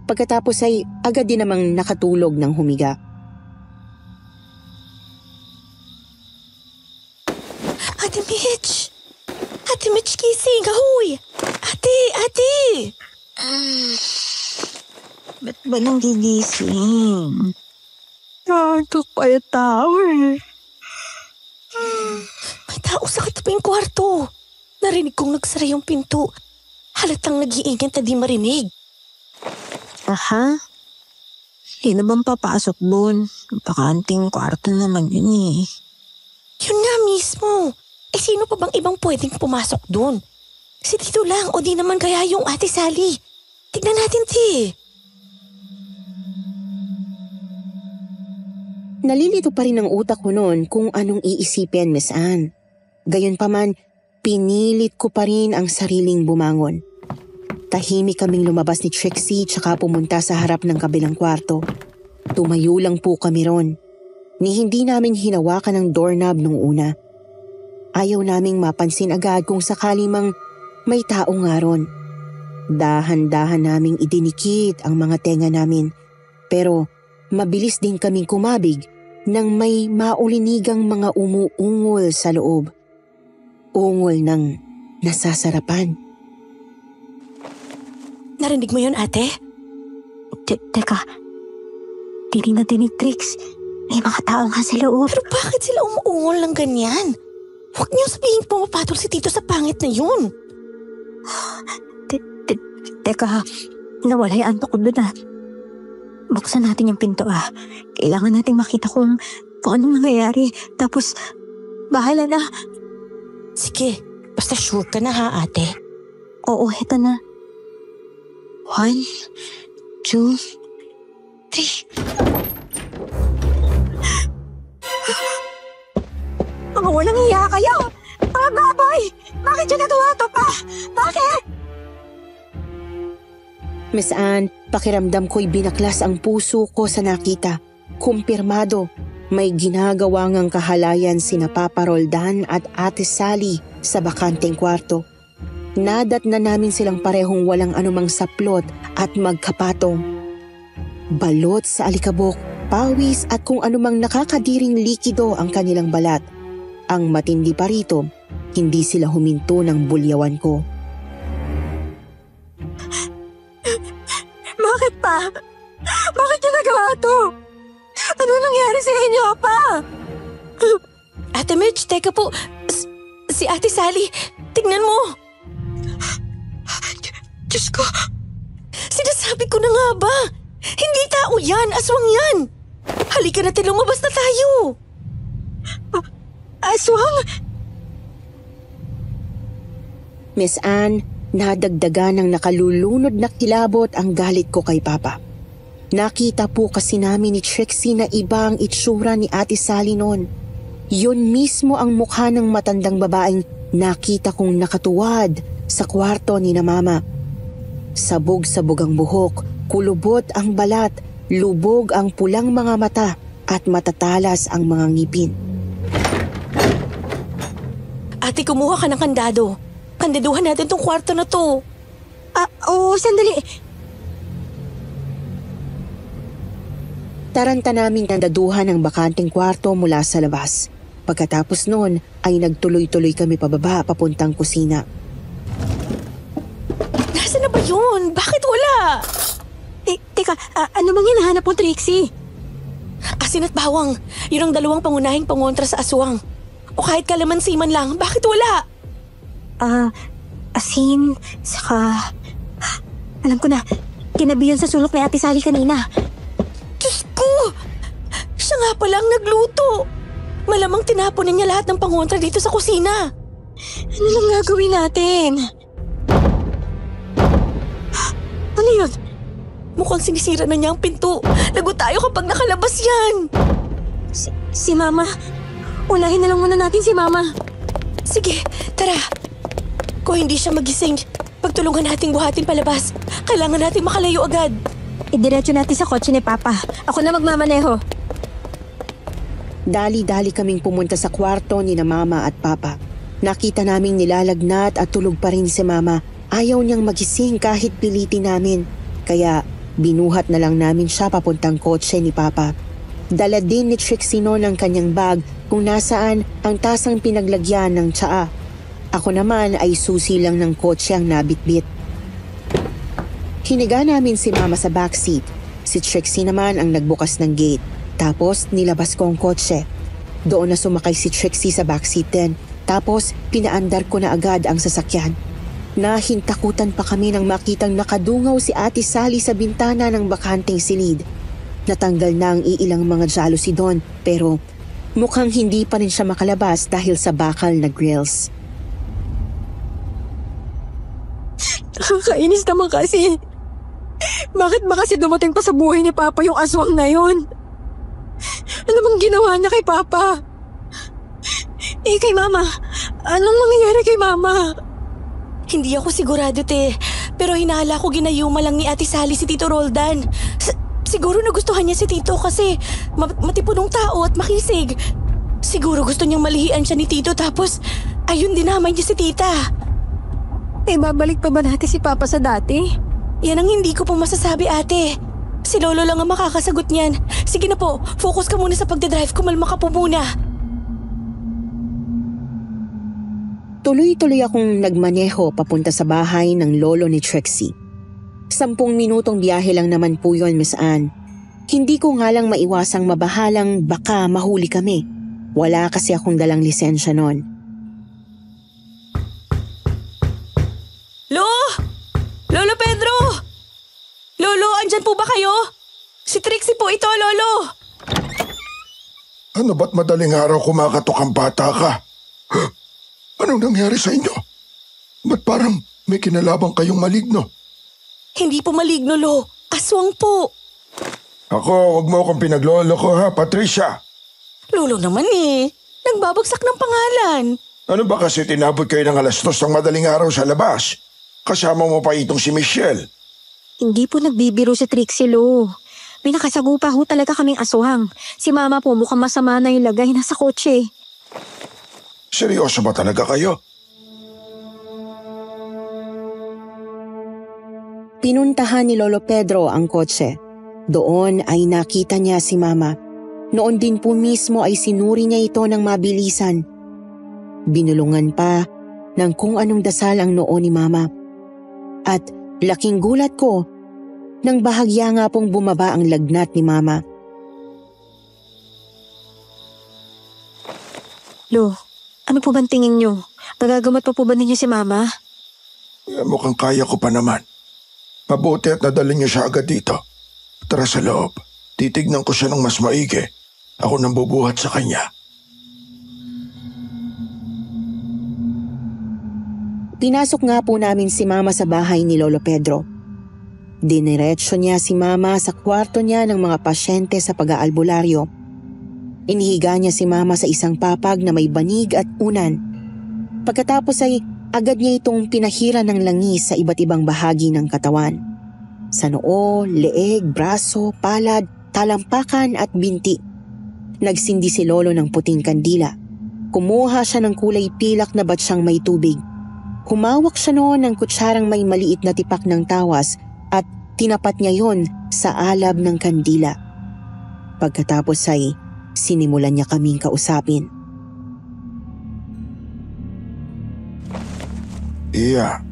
[SPEAKER 2] pagkatapos ay agad din namang nakatulog ng humiga.
[SPEAKER 4] Ate Mitch! Ate Mitch, gising! Ahoy! Ate!
[SPEAKER 3] Ba't ba nang gigising? Ito pa yung tao eh.
[SPEAKER 4] May tao sa kataping kwarto. Narinig kong nagsara yung pinto. Halatang nag-iingat na di marinig.
[SPEAKER 3] Aha? Sino bang papasok doon? Bakanting kwarto naman yun eh.
[SPEAKER 4] Yun na mismo. Sino pa bang ibang pwedeng pumasok doon? Si Tito lang o di naman kaya yung Ate Sally. Tignan natin, Ti.
[SPEAKER 2] Nalilito pa rin ang utak ko noon kung anong iisipin, Miss Anne. Gayunpaman, pinilit ko pa rin ang sariling bumangon. Tahimik kaming lumabas ni Trixie tsaka pumunta sa harap ng kabilang kwarto. Tumayo lang po kami ron. Ni hindi namin hinawakan ang doorknob nung una. Ayaw naming mapansin agad kung sakali mang may tao nga ron. Dahan-dahan naming idinikit ang mga tenga namin. Pero mabilis din kaming kumabig nang may maulinigang mga umuungol sa loob. Ungol ng nasasarapan.
[SPEAKER 4] Narinig mo yun, ate?
[SPEAKER 3] Teka, tinig na tinig, Trix. May mga tao nga sa loob.
[SPEAKER 4] Pero bakit sila umuungol ng ganyan? Huwag niyo sabihin pumapatol si Tito sa pangit na yun.
[SPEAKER 3] Teka, nawala yung antok ko doon ah. Buksan natin yung pinto ah. Kailangan nating makita kung anong nangyayari. Tapos, bahala na.
[SPEAKER 4] Sige, basta sure ka na ha, ate.
[SPEAKER 3] Oo, heto na. 1, 2, 3. Mga walang hiya kayo! Mga baboy! Bakit yun natuwato pa? Bakit?
[SPEAKER 2] Miss Anne, pakiramdam ko'y binaklas ang puso ko sa nakita. Kumpirmado, may ginagawa ngang kahalayan sina Papa Roldan at Ate Sally sa bakanteng kwarto. Nadat na namin silang parehong walang anumang saplot at magkapatong. Balot sa alikabok, pawis at kung anumang nakakadiring likido ang kanilang balat. Ang matindi pa rito, hindi sila huminto ng bulyawan ko.
[SPEAKER 3] Bakit pa? Bakit yung nagawa to? Ano nangyari sa inyo, pa?
[SPEAKER 4] Ate Mitch, teka po. Si Ate Sally, tignan mo.
[SPEAKER 3] Diyos ko.
[SPEAKER 4] Sinasabi ko na nga ba? Hindi tao yan, aswang yan. Halika natin, lumabas na tayo.
[SPEAKER 3] Aswang?
[SPEAKER 2] Miss Anne, nadagdagan ng nakalulunod na kilabot ang galit ko kay Papa. Nakita po kasi namin ni Trixie na iba ang itsura ni Ate Sally noon. Yun mismo ang mukha ng matandang babaeng nakita kong nakatuwad sa kwarto ni na Mama. Sabog-sabog ang buhok, kulubot ang balat, lubog ang pulang mga mata at matatalas ang mga ngipin.
[SPEAKER 4] Ate, kumuha ka ng kandado. Kandaduhan natin tong kwarto na to.
[SPEAKER 3] Oo, sandali.
[SPEAKER 2] Taranta naming kandaduhan ang bakanteng kwarto mula sa labas. Pagkatapos noon ay nagtuloy-tuloy kami pababa papuntang kusina.
[SPEAKER 4] Nasaan na ba yun? Bakit wala?
[SPEAKER 3] Teka, ano bang hinahanap mo, Trixie?
[SPEAKER 4] Asin at bawang. Yun ang dalawang pangunahing pangontra sa aswang. O kahit kalamansi man lang, bakit wala?
[SPEAKER 3] Asin, saka... Alam ko na, kinabi yun sa sulok ni Ate Sally kanina.
[SPEAKER 4] Diyos ko! Siya nga palang nagluto. Malamang tinapon niya lahat ng pangontra dito sa kusina.
[SPEAKER 3] Ano lang gagawin natin? Ano yun?
[SPEAKER 4] Mukhang sinisira na niya ang pinto. Lago tayo kapag nakalabas yan.
[SPEAKER 3] Si Mama. Unahin na lang muna natin si Mama.
[SPEAKER 4] Sige, tara. Kung hindi siya magising, pagtulungan nating buhatin palabas. Kailangan nating makalayo agad.
[SPEAKER 3] Idiretso natin sa kotse ni Papa. Ako na magmamaneho.
[SPEAKER 2] Dali-dali kaming pumunta sa kwarto ni na Mama at Papa. Nakita naming nilalagnat at tulog pa rin si Mama. Ayaw niyang magising kahit pilitin namin. Kaya binuhat na lang namin siya papuntang kotse ni Papa. Dala din ni Trixie noon ang kanyang bag kung nasaan ang tasang pinaglagyan ng tsaa. Ako naman ay susi lang ng kotse ang nabitbit. Hiniga namin si Mama sa backseat. Si Trixie naman ang nagbukas ng gate. Tapos nilabas ko ang kotse. Doon na sumakay si Trixie sa backseat din. Tapos pinaandar ko na agad ang sasakyan. Nahintakutan pa kami nang makitang nakadungaw si Ate Sally sa bintana ng bakanteng silid. Natanggal na ang iilang mga jealousy doon pero mukhang hindi pa rin siya makalabas dahil sa bakal na grills.
[SPEAKER 3] Nakakainis naman kasi. Bakit ba kasi dumating pa sa buhay ni Papa yung aswang na yun? Ano bang ginawa niya kay Papa? Kay Mama. Anong mangyayari kay Mama?
[SPEAKER 4] Hindi ako sigurado, te. Pero hinala ko ginayuma lang ni Ate Sally si Tito Roldan. Siguro nagustuhan niya si Tito kasi matipunong tao at makisig. Siguro gusto niyang malihian siya ni Tito tapos ayun dinamay niya si Tita.
[SPEAKER 3] Babalik pa ba natin si Papa sa dati?
[SPEAKER 4] Yan ang hindi ko po masasabi, ate. Si Lolo lang ang makakasagot niyan. Sige na po, focus ka muna sa pagdadrive. Kumalma ka po muna.
[SPEAKER 2] Tuloy-tuloy akong nagmaneho papunta sa bahay ng lolo ni Trixie. 10 minutong biyahe lang naman po yun, Miss Anne. Hindi ko nga lang maiwasang mabahalang baka mahuli kami. Wala kasi akong dalang lisensya nun.
[SPEAKER 4] Lolo Pedro! Lolo, andyan po ba kayo? Si Trixie po ito, Lolo!
[SPEAKER 7] Ano ba't madaling araw kumakatok ang bata ka? Huh? Anong nangyari sa inyo? Ba't parang may kinalabang kayong maligno?
[SPEAKER 4] Hindi po maligno, Lo. Aswang po.
[SPEAKER 7] Ako, wag mo akong pinaglolo ko ha, Patricia.
[SPEAKER 4] Lolo naman eh. Nagbabagsak ng pangalan.
[SPEAKER 7] Ano ba kasi tinabot kayo ng 2:00 ng madaling araw sa labas? Kasama mo pa itong si Michelle.
[SPEAKER 3] Hindi po nagbibiro si Trixie, Lo. May nakasagupa ho talaga kaming aswang. Si Mama po mukhang masama na yung lagay nasa kotse.
[SPEAKER 7] Seryoso ba talaga kayo?
[SPEAKER 2] Pinuntahan ni Lolo Pedro ang kotse. Doon ay nakita niya si Mama. Noon din po mismo ay sinuri niya ito ng mabilisan. Binulungan pa ng kung anong dasal ang noo ni Mama. At laking gulat ko nang bahagya nga pong bumaba ang lagnat ni Mama.
[SPEAKER 3] Lo, ano po bang tingin niyo? Magagamot pa po ba ninyo si Mama?
[SPEAKER 7] Mukhang kaya ko pa naman. Mabuti at nadala niyo siya agad dito. Tara sa loob. Titignan ko siya ng mas maigi. Ako nang bubuhat sa kanya.
[SPEAKER 2] Pinasok nga po namin si Mama sa bahay ni Lolo Pedro. Diniretso niya si Mama sa kwarto niya ng mga pasyente sa pag-aalbularyo. Inihiga niya si Mama sa isang papag na may banig at unan. Pagkatapos ay agad niya itong pinahira ng langis sa iba't ibang bahagi ng katawan. Sa noo, leeg, braso, palad, talampakan at binti. Nagsindi si Lolo ng puting kandila. Kumuha siya ng kulay pilak na batsyang may tubig. Humawak siya noon ng kutsarang may maliit na tipak ng tawas at tinapat niya yon sa alab ng kandila. Pagkatapos ay sinimulan niya kaming kausapin.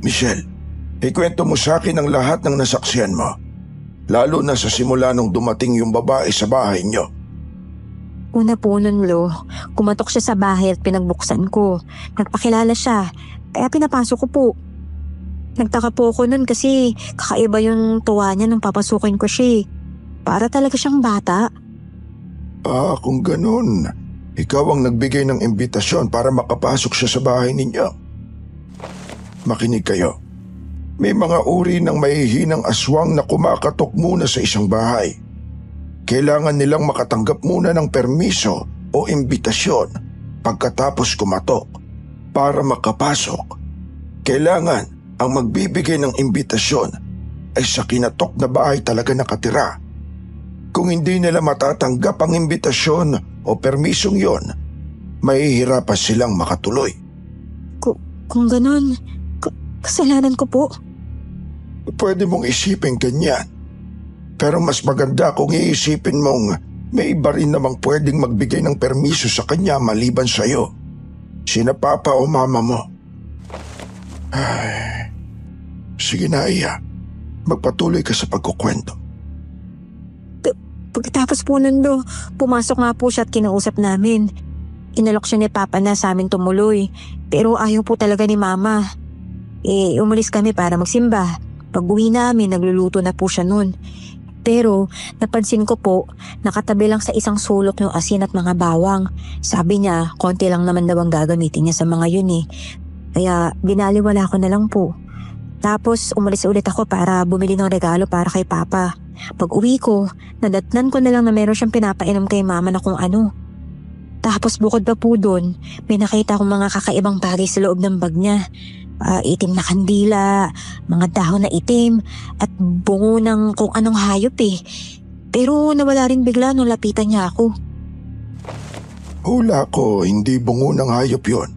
[SPEAKER 7] Michelle, ikwento mo sa akin ang lahat ng nasaksihan mo. Lalo na sa simula nung dumating yung babae sa bahay niyo.
[SPEAKER 3] Una po nun, Lo. Kumatok siya sa bahay at pinagbuksan ko. Nagpakilala siya. Kaya pinapasok ko po. Nagtaka po ako nun kasi kakaiba yung tuwa niya nung papasukin ko siya. Para talaga siyang bata.
[SPEAKER 7] Kung ganun, ikaw ang nagbigay ng imbitasyon para makapasok siya sa bahay ninyo. Makinig kayo. May mga uri ng mahihinang aswang na kumakatok muna sa isang bahay. Kailangan nilang makatanggap muna ng permiso o imbitasyon pagkatapos kumatok. Para makapasok, kailangan ang magbibigay ng imbitasyon ay sa kinatok na bahay talaga nakatira. Kung hindi nila matatanggap ang imbitasyon o permisong yon, mahihirapan silang makatuloy.
[SPEAKER 3] Kung ganun, kasalanan ko po.
[SPEAKER 7] Pwede mong isipin ganyan. Pero mas maganda kung iisipin mong May iba rin namang pwedeng magbigay ng permiso sa kanya maliban sa'yo. Sina papa o mama mo. Ay, sige na, Iya. Magpatuloy ka sa pagkukwento.
[SPEAKER 3] Pagkatapos po nun, Lo, pumasok nga po siya at kinausap namin. Inalok siya ni Papa na sa amin tumuloy. Pero ayaw po talaga ni Mama. Umalis kami para magsimba. Pag-uwi namin, nagluluto na po siya nun. Pero napansin ko po, nakatabi lang sa isang sulok yung asin at mga bawang. Sabi niya, konti lang naman daw ang gagamitin niya sa mga yun eh. Kaya binaliwala ko na lang po. Tapos umalis ulit ako para bumili ng regalo para kay Papa. Pag uwi ko, nadatnan ko na lang na meron siyang pinapainom kay Mama na kung ano. Tapos bukod pa po doon, may nakita akong mga kakaibang bagay sa loob ng bag niya. Itim na kandila, mga dahon na itim, at bungo ng kung anong hayop eh. Pero nawala rin bigla nung lapitan niya ako.
[SPEAKER 7] Hula ko, hindi bungo ng hayop yon,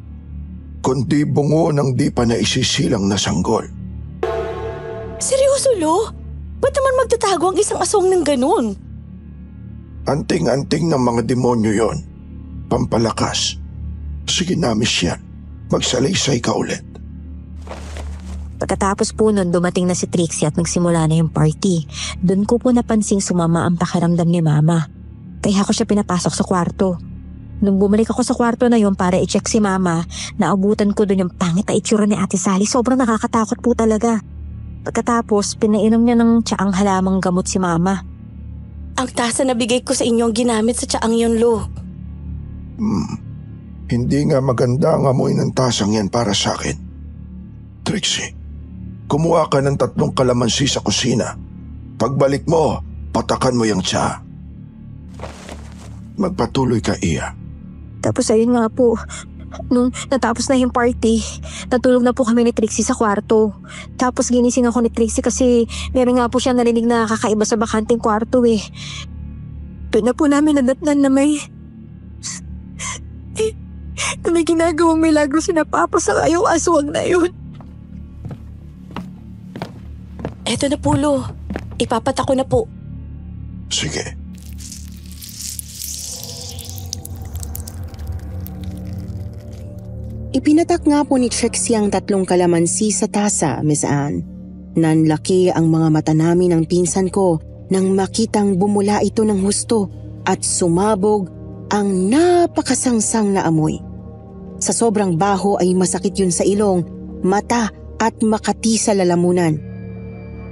[SPEAKER 7] kundi bungo ng di pa naisisilang na sanggol.
[SPEAKER 4] Seryoso, Lo? Ba't naman magtatago ang isang aswang ng ganun?
[SPEAKER 7] Anting-anting ng mga demonyo yon. Pampalakas. Sige na, Michelle. Magsalaysay ka ulit.
[SPEAKER 3] Pagkatapos po nun, dumating na si Trixie at nagsimula na yung party. Doon ko po napansing sumama ang pakiramdam ni Mama. Kaya ako siya pinapasok sa kwarto. Nung bumalik ako sa kwarto na yun para i-check si Mama, naabutan ko doon yung pangit na itsura ni Ate Sally. Sobrang nakakatakot po talaga. Pagkatapos, pinainom niya ng tsaang halamang gamot si Mama.
[SPEAKER 4] Ang tasa na bigay ko sa inyo ang ginamit sa tsaang yun, Lo.
[SPEAKER 7] Hindi nga maganda ang amoy ng tasang yan para sa akin. Trixie, kumuha ka ng 3 kalamansi sa kusina. Pagbalik mo, patakan mo yung tsa. Magpatuloy ka, Iya.
[SPEAKER 3] Tapos ayun nga po, nung natapos na yung party, natulog na po kami ni Trixie sa kwarto. Tapos ginising ako ni Trixie kasi meron nga po siya narinig na kakaiba sa bakanting kwarto eh. Doon na po namin nadatnan na may ginagawang milagro si na Papa sa yung aswang na yun.
[SPEAKER 4] Eto na po, Lo. Ipapatak ko na po.
[SPEAKER 7] Sige.
[SPEAKER 2] Ipinatak nga po ni Trixie ang 3 kalamansi sa tasa, Miss Anne. Nanlaki ang mga mata namin ng pinsan ko nang makitang bumula ito ng husto at sumabog ang napakasangsang na amoy. Sa sobrang baho ay masakit yun sa ilong, mata at makati sa lalamunan.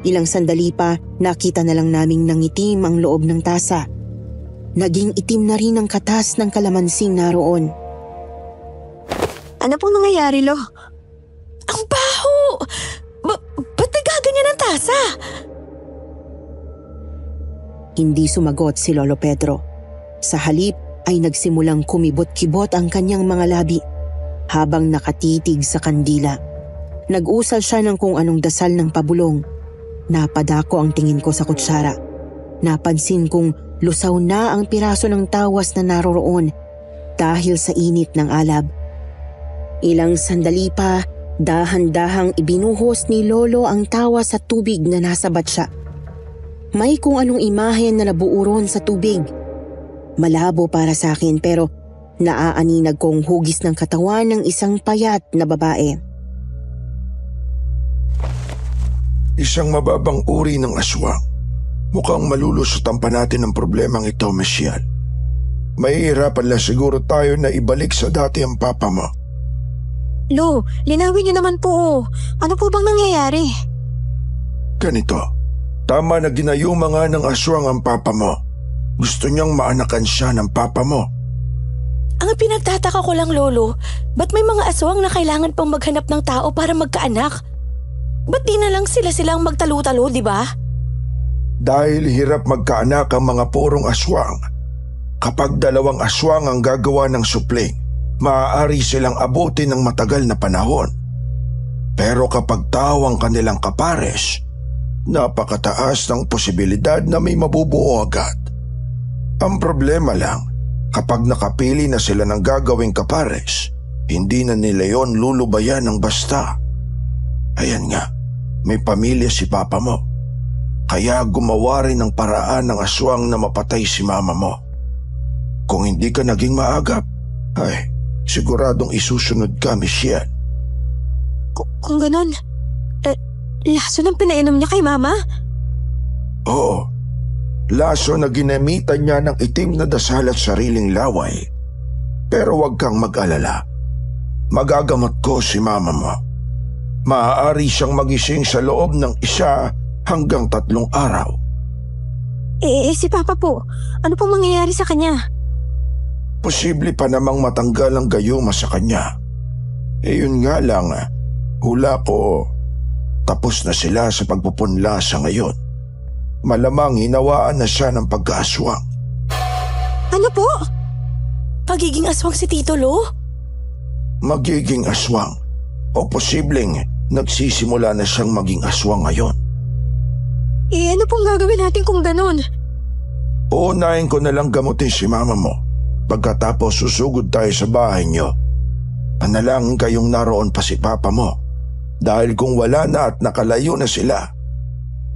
[SPEAKER 2] Ilang sandali pa, nakita na lang naming nangitim ang loob ng tasa. Naging itim na rin ang katas ng kalamansing naroon.
[SPEAKER 3] Ano pong nangyayari, Lo?
[SPEAKER 4] Ang baho! Ba't nagaganyan ang tasa?
[SPEAKER 2] Hindi sumagot si Lolo Pedro. Sa halip ay nagsimulang kumibot-kibot ang kanyang mga labi habang nakatitig sa kandila. Nag-usal siya ng kung anong dasal ng pabulong. Napadako ang tingin ko sa kutsara. Napansin kong lusaw na ang piraso ng tawas na naroroon dahil sa init ng alab. Ilang sandali pa, dahan-dahang ibinuhos ni Lolo ang tawas sa tubig na nasa batsa. May kung anong imahe na nabuuron sa tubig. Malabo para sa akin pero naaaninag kong hugis ng katawan ng isang payat na babae.
[SPEAKER 7] Isang mababang uri ng aswang. Mukhang malulusutan pa natin ang problemang ito, Michelle. Mahihirapan lang siguro tayo na ibalik sa dati ang papa mo.
[SPEAKER 3] Lo, linawin niyo naman po. Ano po bang nangyayari?
[SPEAKER 7] Ganito, tama na ginayuma nga ng aswang ang papa mo. Gusto niyang maanakan siya ng papa mo.
[SPEAKER 4] Ang pinagtataka ko lang, Lolo, ba't may mga aswang na kailangan pang maghanap ng tao para magkaanak? Ba't di na lang sila-silang magtalo-talo, di ba?
[SPEAKER 7] Dahil hirap magkaanak ang mga purong aswang. Kapag 2 aswang ang gagawa ng supling, maaari silang abutin ng matagal na panahon. Pero kapag tao ang kanilang kapares, napakataas ng posibilidad na may mabubuo agad. Ang problema lang, kapag nakapili na sila ng gagawing kapares, hindi na nila yon lulubayan ng basta. Ayan nga, may pamilya si papa mo. Kaya gumawa rin ng paraan ng aswang na mapatay si mama mo. Kung hindi ka naging maagap, ay siguradong isusunod ka, Michelle.
[SPEAKER 3] Kung ganon, laso ng pinainom niya kay Mama?
[SPEAKER 7] Oo, laso na ginamitan niya ng itim na dasal at sariling laway. Pero huwag kang mag-alala. Magagamot ko si Mama mo. Maaari siyang magising sa loob ng 1 hanggang 3 araw.
[SPEAKER 3] Si Papa po, ano pong mangyayari sa kanya?
[SPEAKER 7] Posible pa namang matanggal ang gayuma sa kanya. Yun nga lang, hula ko, tapos na sila sa pagpupunla sa ngayon. Malamang hinawaan na siya ng pagkaaswang.
[SPEAKER 3] Ano po?
[SPEAKER 4] Pagiging aswang si Tito Lo?
[SPEAKER 7] Magiging aswang o posibleng nagsisimula na siyang maging aswang ngayon.
[SPEAKER 3] Ano pong gagawin natin kung ganon?
[SPEAKER 7] Uunahin ko na lang gamutin si Mama mo. Pagkatapos susugod tayo sa bahay niyo. Panalangin kayong naroon pa si Papa mo. Dahil kung wala na at nakalayo na sila,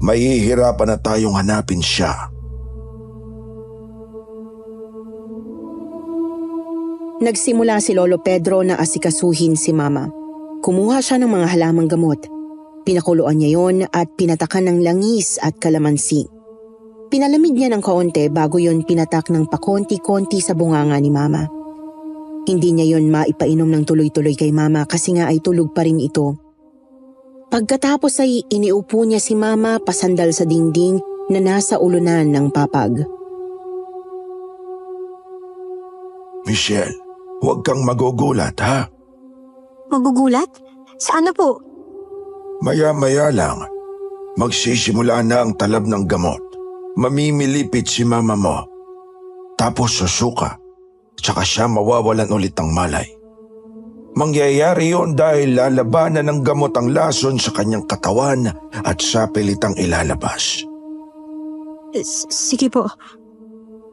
[SPEAKER 7] mahihirapan na tayong hanapin siya.
[SPEAKER 2] Nagsimula si Lolo Pedro na asikasuhin si Mama. Kumuha siya ng mga halamang gamot. Pinakuluan niya yon at pinatakan ng langis at kalamansi. Pinalamig niya ng kaunti bago yon pinatak ng pakonti-konti sa bunganga ni Mama. Hindi niya yon maipainom ng tuloy-tuloy kay Mama kasi nga ay tulog pa rin ito. Pagkatapos ay iniupo niya si Mama pasandal sa dingding na nasa ulunan ng papag.
[SPEAKER 7] Michelle, huwag kang magugulat ha?
[SPEAKER 3] Magugulat? Saan na po?
[SPEAKER 7] Maya-maya lang, magsisimula na ang talab ng gamot. Mamimilipit si Mama mo. Tapos susuka, tsaka siya mawawalan ulit ng malay. Mangyayari yon dahil lalabanan ng gamot ang lason sa kanyang katawan at sa pilitang ilalabas.
[SPEAKER 3] Sige po.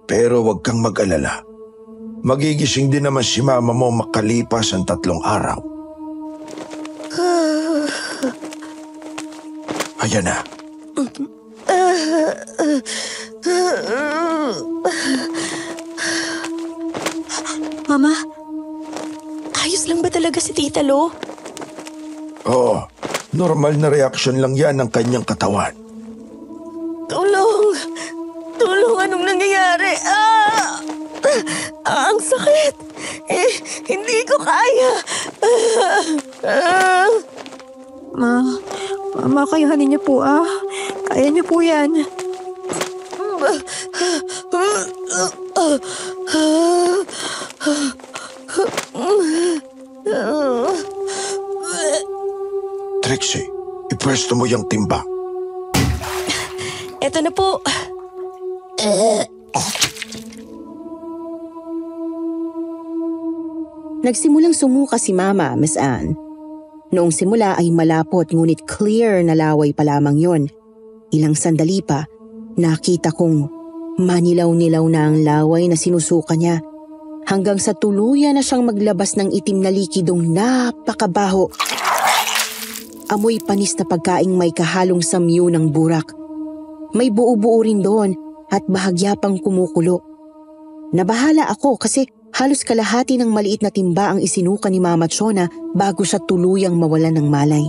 [SPEAKER 7] Pero huwag kang mag-alala. Magigising din naman si Mama mo makalipas ang 3 araw. Ayan na.
[SPEAKER 3] Mama?
[SPEAKER 4] Ayos lang ba talaga si Tita Lo?
[SPEAKER 7] Oo, normal na reaksyon lang yan ng kanyang katawan.
[SPEAKER 4] Tulong! Tulong! Anong nangyayari? Ang sakit! Hindi ko kaya!
[SPEAKER 3] Mama, kayahanin niyo po Kaya niyo po yan.
[SPEAKER 7] Trixie, ipwesto mo yung timba.
[SPEAKER 4] Eto na po.
[SPEAKER 2] Nagsimulang sumuka si Mama, Miss Anne. Noong simula ay malapot ngunit clear na laway pa lamang yon. Ilang sandali pa, nakita kong manilaw-nilaw na ang laway na sinusuka niya hanggang sa tuluyan na siyang maglabas ng itim na likidong napakabaho. Amoy panis na pagkaing may kahalong samyu ng burak. May buo-buo rin doon at bahagya pang kumukulo. Nabahala ako kasi halos kalahati ng maliit na timba ang isinuka ni Mama Chona bago siya tuluyang mawalan ng malay.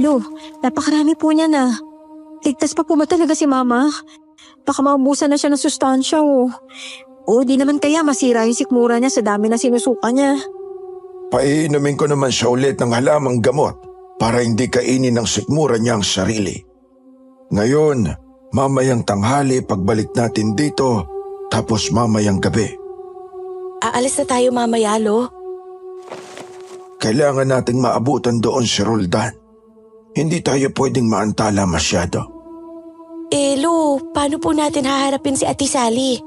[SPEAKER 3] Lo, napakarami po niya na. Ligtas pa po ba talaga si Mama? Baka maubusan na siya ng sustansya o di naman kaya masira yung sikmura niya sa dami na sinusuka niya.
[SPEAKER 7] Paiinumin ko naman siya ulit ng halamang gamot para hindi kainin ng sikmura niya ang sarili. Ngayon, mamayang tanghali pagbalik natin dito, tapos mamayang gabi.
[SPEAKER 4] Aalis na tayo mamaya, Lo.
[SPEAKER 7] Kailangan nating maabutan doon si Roldan. Hindi tayo pwedeng maantala masyado.
[SPEAKER 4] Lo, paano po natin haharapin si Ate Sally?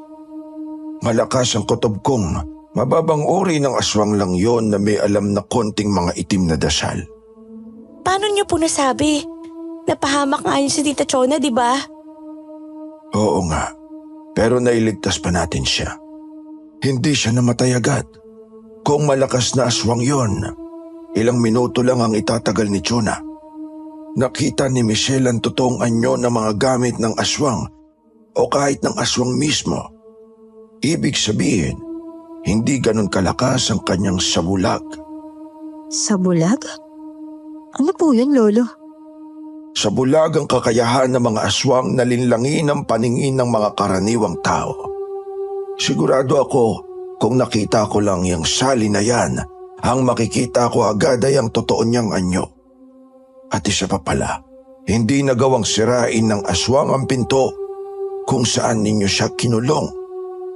[SPEAKER 7] Malakas ang kutob kong mababang uri ng aswang lang yon na may alam na konting mga itim na dasal.
[SPEAKER 4] Paano niyo po nasabi? Napahamak nga niyo si Tita Chona, di ba?
[SPEAKER 7] Oo nga, pero nailigtas pa natin siya. Hindi siya namatay agad. Kung malakas na aswang yon, ilang minuto lang ang itatagal ni Chona. Nakita ni Michelle ang totoong anyo ng mga gamit ng aswang o kahit ng aswang mismo. Ibig sabihin, hindi ganun kalakas ang kanyang sabulag.
[SPEAKER 3] Sabulag? Ano po yun, Lolo?
[SPEAKER 7] Sabulag ang kakayahan ng mga aswang na linlangin ang paningin ng mga karaniwang tao. Sigurado ako kung nakita ko lang yung Sally na yan, ang makikita ko agad ay ang totoo niyang anyo. At isa pa pala, hindi nagawang sirain ng aswang ang pinto kung saan ninyo siya kinulong.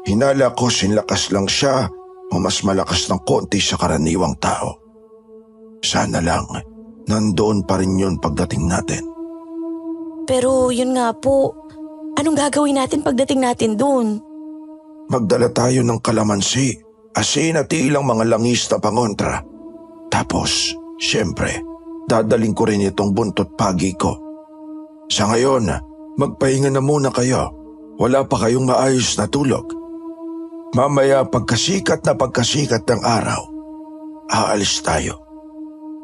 [SPEAKER 7] Hinala ko sinlakas lang siya o mas malakas ng konti sa karaniwang tao. Sana lang, nandoon pa rin yun pagdating natin.
[SPEAKER 4] Pero yun nga po, anong gagawin natin pagdating natin doon?
[SPEAKER 7] Magdala tayo ng kalamansi, asin at ilang mga langis na pangontra. Tapos, siyempre, dadaling ko rin itong buntot pagi ko. Sa ngayon, magpahinga na muna kayo. Wala pa kayong maayos na tulog. Mamaya pagkasikat ng araw, aalis tayo.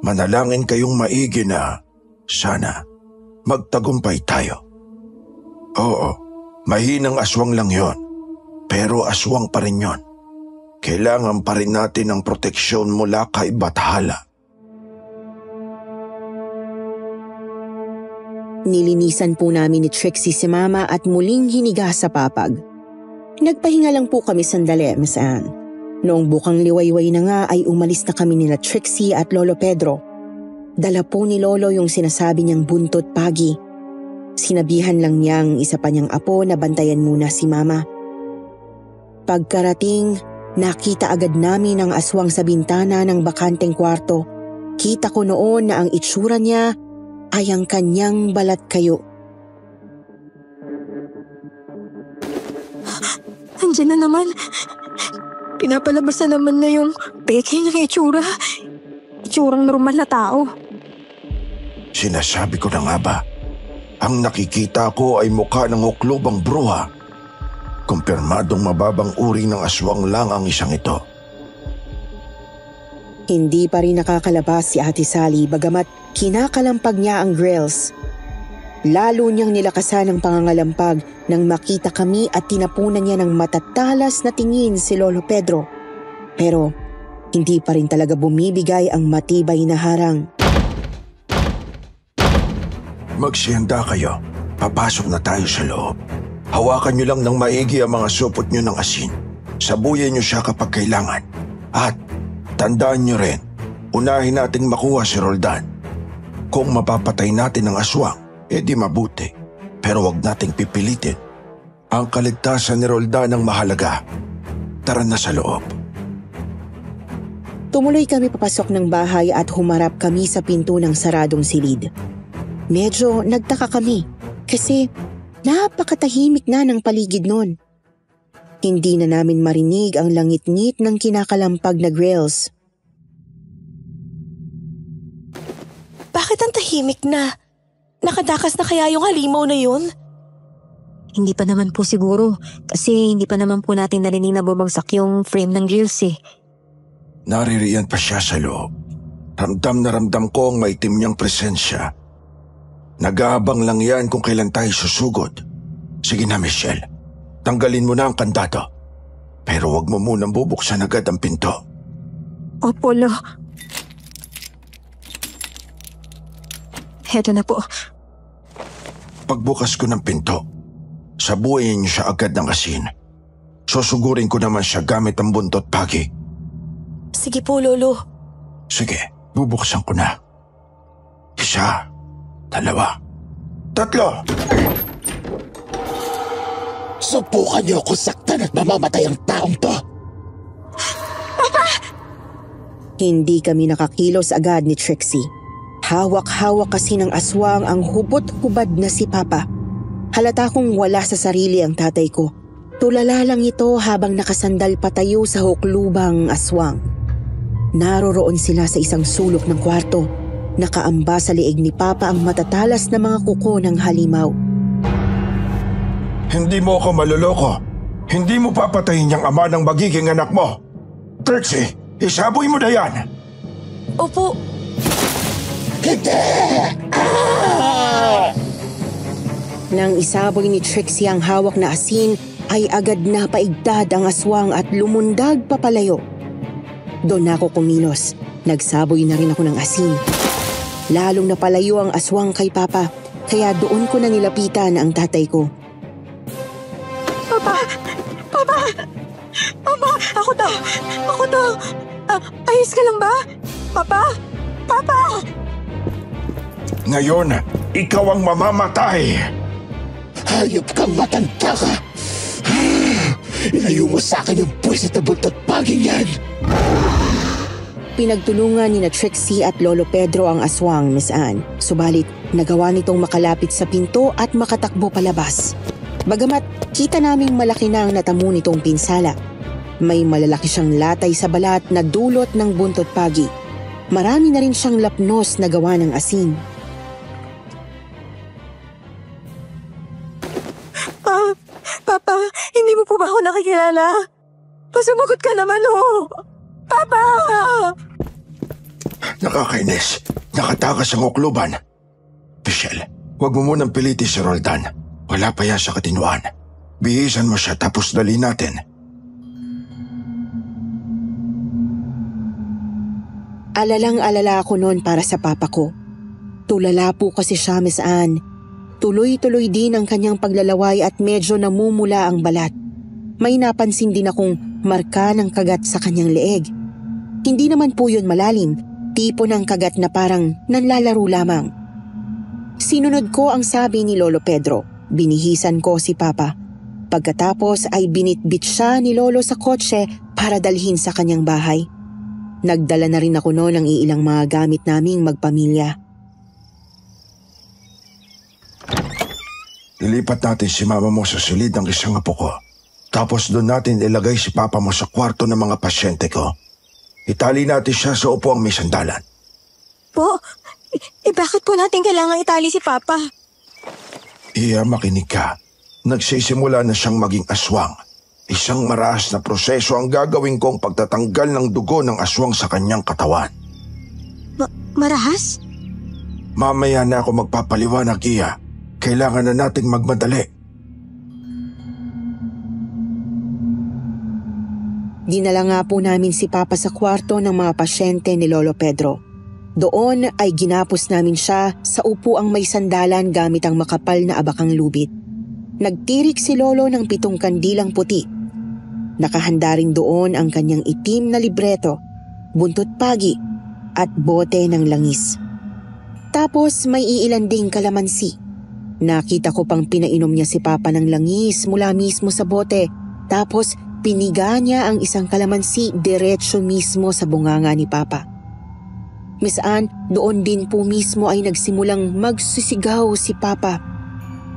[SPEAKER 7] Manalangin kayong maigi na sana magtagumpay tayo. Oo, mahinang aswang lang yon, pero aswang pa rin yon. Kailangan pa rin natin ng proteksyon mula kay Bathala.
[SPEAKER 2] Nilinisan po namin ni Trixie si Mama at muling hiniga sa papag. Nagpahinga lang po kami sandali, Miss Anne. Noong bukang liwayway na nga ay umalis na kami nila Trixie at Lolo Pedro. Dala po ni Lolo yung sinasabi niyang buntot pagi. Sinabihan lang niyang isa pa niyang apo na bantayan muna si Mama. Pagkarating, nakita agad namin ang aswang sa bintana ng bakanteng kwarto. Kita ko noon na ang itsura niya ay ang kanyang balat kayo.
[SPEAKER 3] Andiyan na naman. Pinapalabas na naman na yung peke ng itsura. Itsurang normal na tao.
[SPEAKER 7] Sinasabi ko na nga ba, ang nakikita ko ay mukha ng huklobang bruha. Kumpirmadong mababang uri ng aswang lang ang isang ito.
[SPEAKER 2] Hindi pa rin nakakalabas si Ate Sally bagamat kinakalampag niya ang grills. Lalo niyang nilakasan ang pangangalampag nang makita kami at tinapunan niya ng matatalas na tingin si Lolo Pedro. Pero hindi pa rin talaga bumibigay ang matibay na harang.
[SPEAKER 7] Magsihanda kayo. Papasok na tayo sa loob. Hawakan niyo lang ng maigi ang mga supot niyo ng asin. Sabuyan niyo siya kapag kailangan. At tandaan niyo rin, unahin nating makuha si Roldan. Kung mapapatay natin ang aswang, di mabuti. Pero wag nating pipilitin. Ang kaligtasan ni Roldan ang mahalaga. Tara na sa loob.
[SPEAKER 2] Tumuloy kami papasok ng bahay at humarap kami sa pinto ng saradong silid. Medyo nagtaka kami kasi napakatahimik na ng paligid noon. Hindi na namin marinig ang langit-ngit ng kinakalampag na grills.
[SPEAKER 4] Bakit ang tahimik na? Nakadakas na kaya yung halimaw na yun?
[SPEAKER 3] Hindi pa naman po siguro kasi hindi pa naman po natin narinig na bumagsak yung frame ng grills eh.
[SPEAKER 7] Naririyan pa siya sa loob. Ramdam na ramdam ko ang maitim niyang presensya. Nag-aabang lang yan kung kailan tayo susugod. Sige na, Michelle. Tanggalin mo na ang kandado. Pero wag mo munang bubuksan agad ang pinto.
[SPEAKER 3] Opo, Lo. Heto na po.
[SPEAKER 7] Pagbukas ko ng pinto, sabuayin niyo siya agad ng asin. Susugurin ko naman siya gamit ang buntot pagi.
[SPEAKER 4] Sige po, Lolo.
[SPEAKER 7] Sige, bubuksan ko na. 1, 2, 3.
[SPEAKER 8] Subukan niyo ako saktan at mamamatay ang taong to.
[SPEAKER 2] Hindi kami nakakilos agad ni Trixie. Hawak-hawak kasi ng aswang ang hubot-hubad na si Papa. Halata kong wala sa sarili ang tatay ko. Tulala lang ito habang nakasandal patayo sa huklubang aswang. Naroroon sila sa isang sulok ng kwarto. Nakaamba sa liig ni Papa ang matatalas na mga kuko ng halimaw.
[SPEAKER 7] Hindi mo ako maluloko. Hindi mo papatayin niyang ama ng magiging anak mo. Trixie, isaboy mo na yan.
[SPEAKER 4] Opo.
[SPEAKER 2] Nang isaboy ni Trixie ang hawak na asin, ay agad na paigtad ang aswang at lumundag papalayo. Doon na ako kumilos. Nagsaboy na rin ako ng asin. Lalong napalayo ang aswang kay Papa, kaya doon ko na nilapitan ang tatay ko.
[SPEAKER 3] Papa! Papa! Papa! Ako to! Ayos ka lang ba? Papa! Papa!
[SPEAKER 7] Ngayon, ikaw ang mamamatay!
[SPEAKER 8] Hayop kang matanda ka! Ilayo mo sa akin yung pwisit na buntot paging yan!
[SPEAKER 2] Pinagtulungan ni na Trixie at Lolo Pedro ang aswang, Miss Anne. Subalit, nagawa nitong makalapit sa pinto at makatakbo palabas. Bagamat kita naming malaki na ang natamo nitong pinsala. May malalaki siyang latay sa balat na dulot ng buntot pagi. Marami na rin siyang lapnos na gawa ng asin.
[SPEAKER 3] Papa, hindi mo po ba ako nakikilala? Pasumagot ka naman, oh! Papa!
[SPEAKER 7] Nakakainis. Nakatakas ang ukluban. Michelle, huwag mo munang piliti si Roldan. Wala pa yan sa katinuan. Bihisan mo siya tapos dali natin.
[SPEAKER 2] Alalang-alala ako noon para sa papa ko. Tulala po kasi siya, Miss Anne. Tuloy-tuloy din ang kanyang paglalaway at medyo namumula ang balat. May napansin din akong marka ng kagat sa kanyang leeg. Hindi naman po yun malalim, tipo ng kagat na parang nanlalaro lamang. Sinunod ko ang sabi ni Lolo Pedro. Binihisan ko si Papa. Pagkatapos ay binitbit siya ni Lolo sa kotse para dalhin sa kanyang bahay. Nagdala na rin ako noon ng iilang mga gamit naming magpamilya.
[SPEAKER 7] Ilipat natin si mama mo sa silid ng isang apo ko. Tapos doon natin ilagay si papa mo sa kwarto ng mga pasyente ko. Itali natin siya sa upuang may sandalan.
[SPEAKER 3] Po, bakit po natin kailangan itali si Papa?
[SPEAKER 7] Iya, makinig ka. Nagsisimula na siyang maging aswang. Isang maraas na proseso ang gagawin kong pagtatanggal ng dugo ng aswang sa kanyang katawan.
[SPEAKER 3] Marahas?
[SPEAKER 7] Mamaya na ako magpapaliwanag, Iya. Kailangan na nating magmadali.
[SPEAKER 2] Dinala nga po namin si Papa sa kwarto ng mga pasyente ni Lolo Pedro. Doon ay ginapos namin siya sa upuang may sandalan gamit ang makapal na abakang lubid. Nagtirik si Lolo ng 7 kandilang puti. Nakahanda rin doon ang kanyang itim na libreto, buntot pagi at bote ng langis. Tapos may iilan ding kalamansi. Nakita ko pang pinainom niya si Papa ng langis mula mismo sa bote. Tapos piniga niya ang isang kalamansi diretso mismo sa bunganga ni Papa. Miss Anne, doon din po mismo ay nagsimulang magsisigaw si Papa.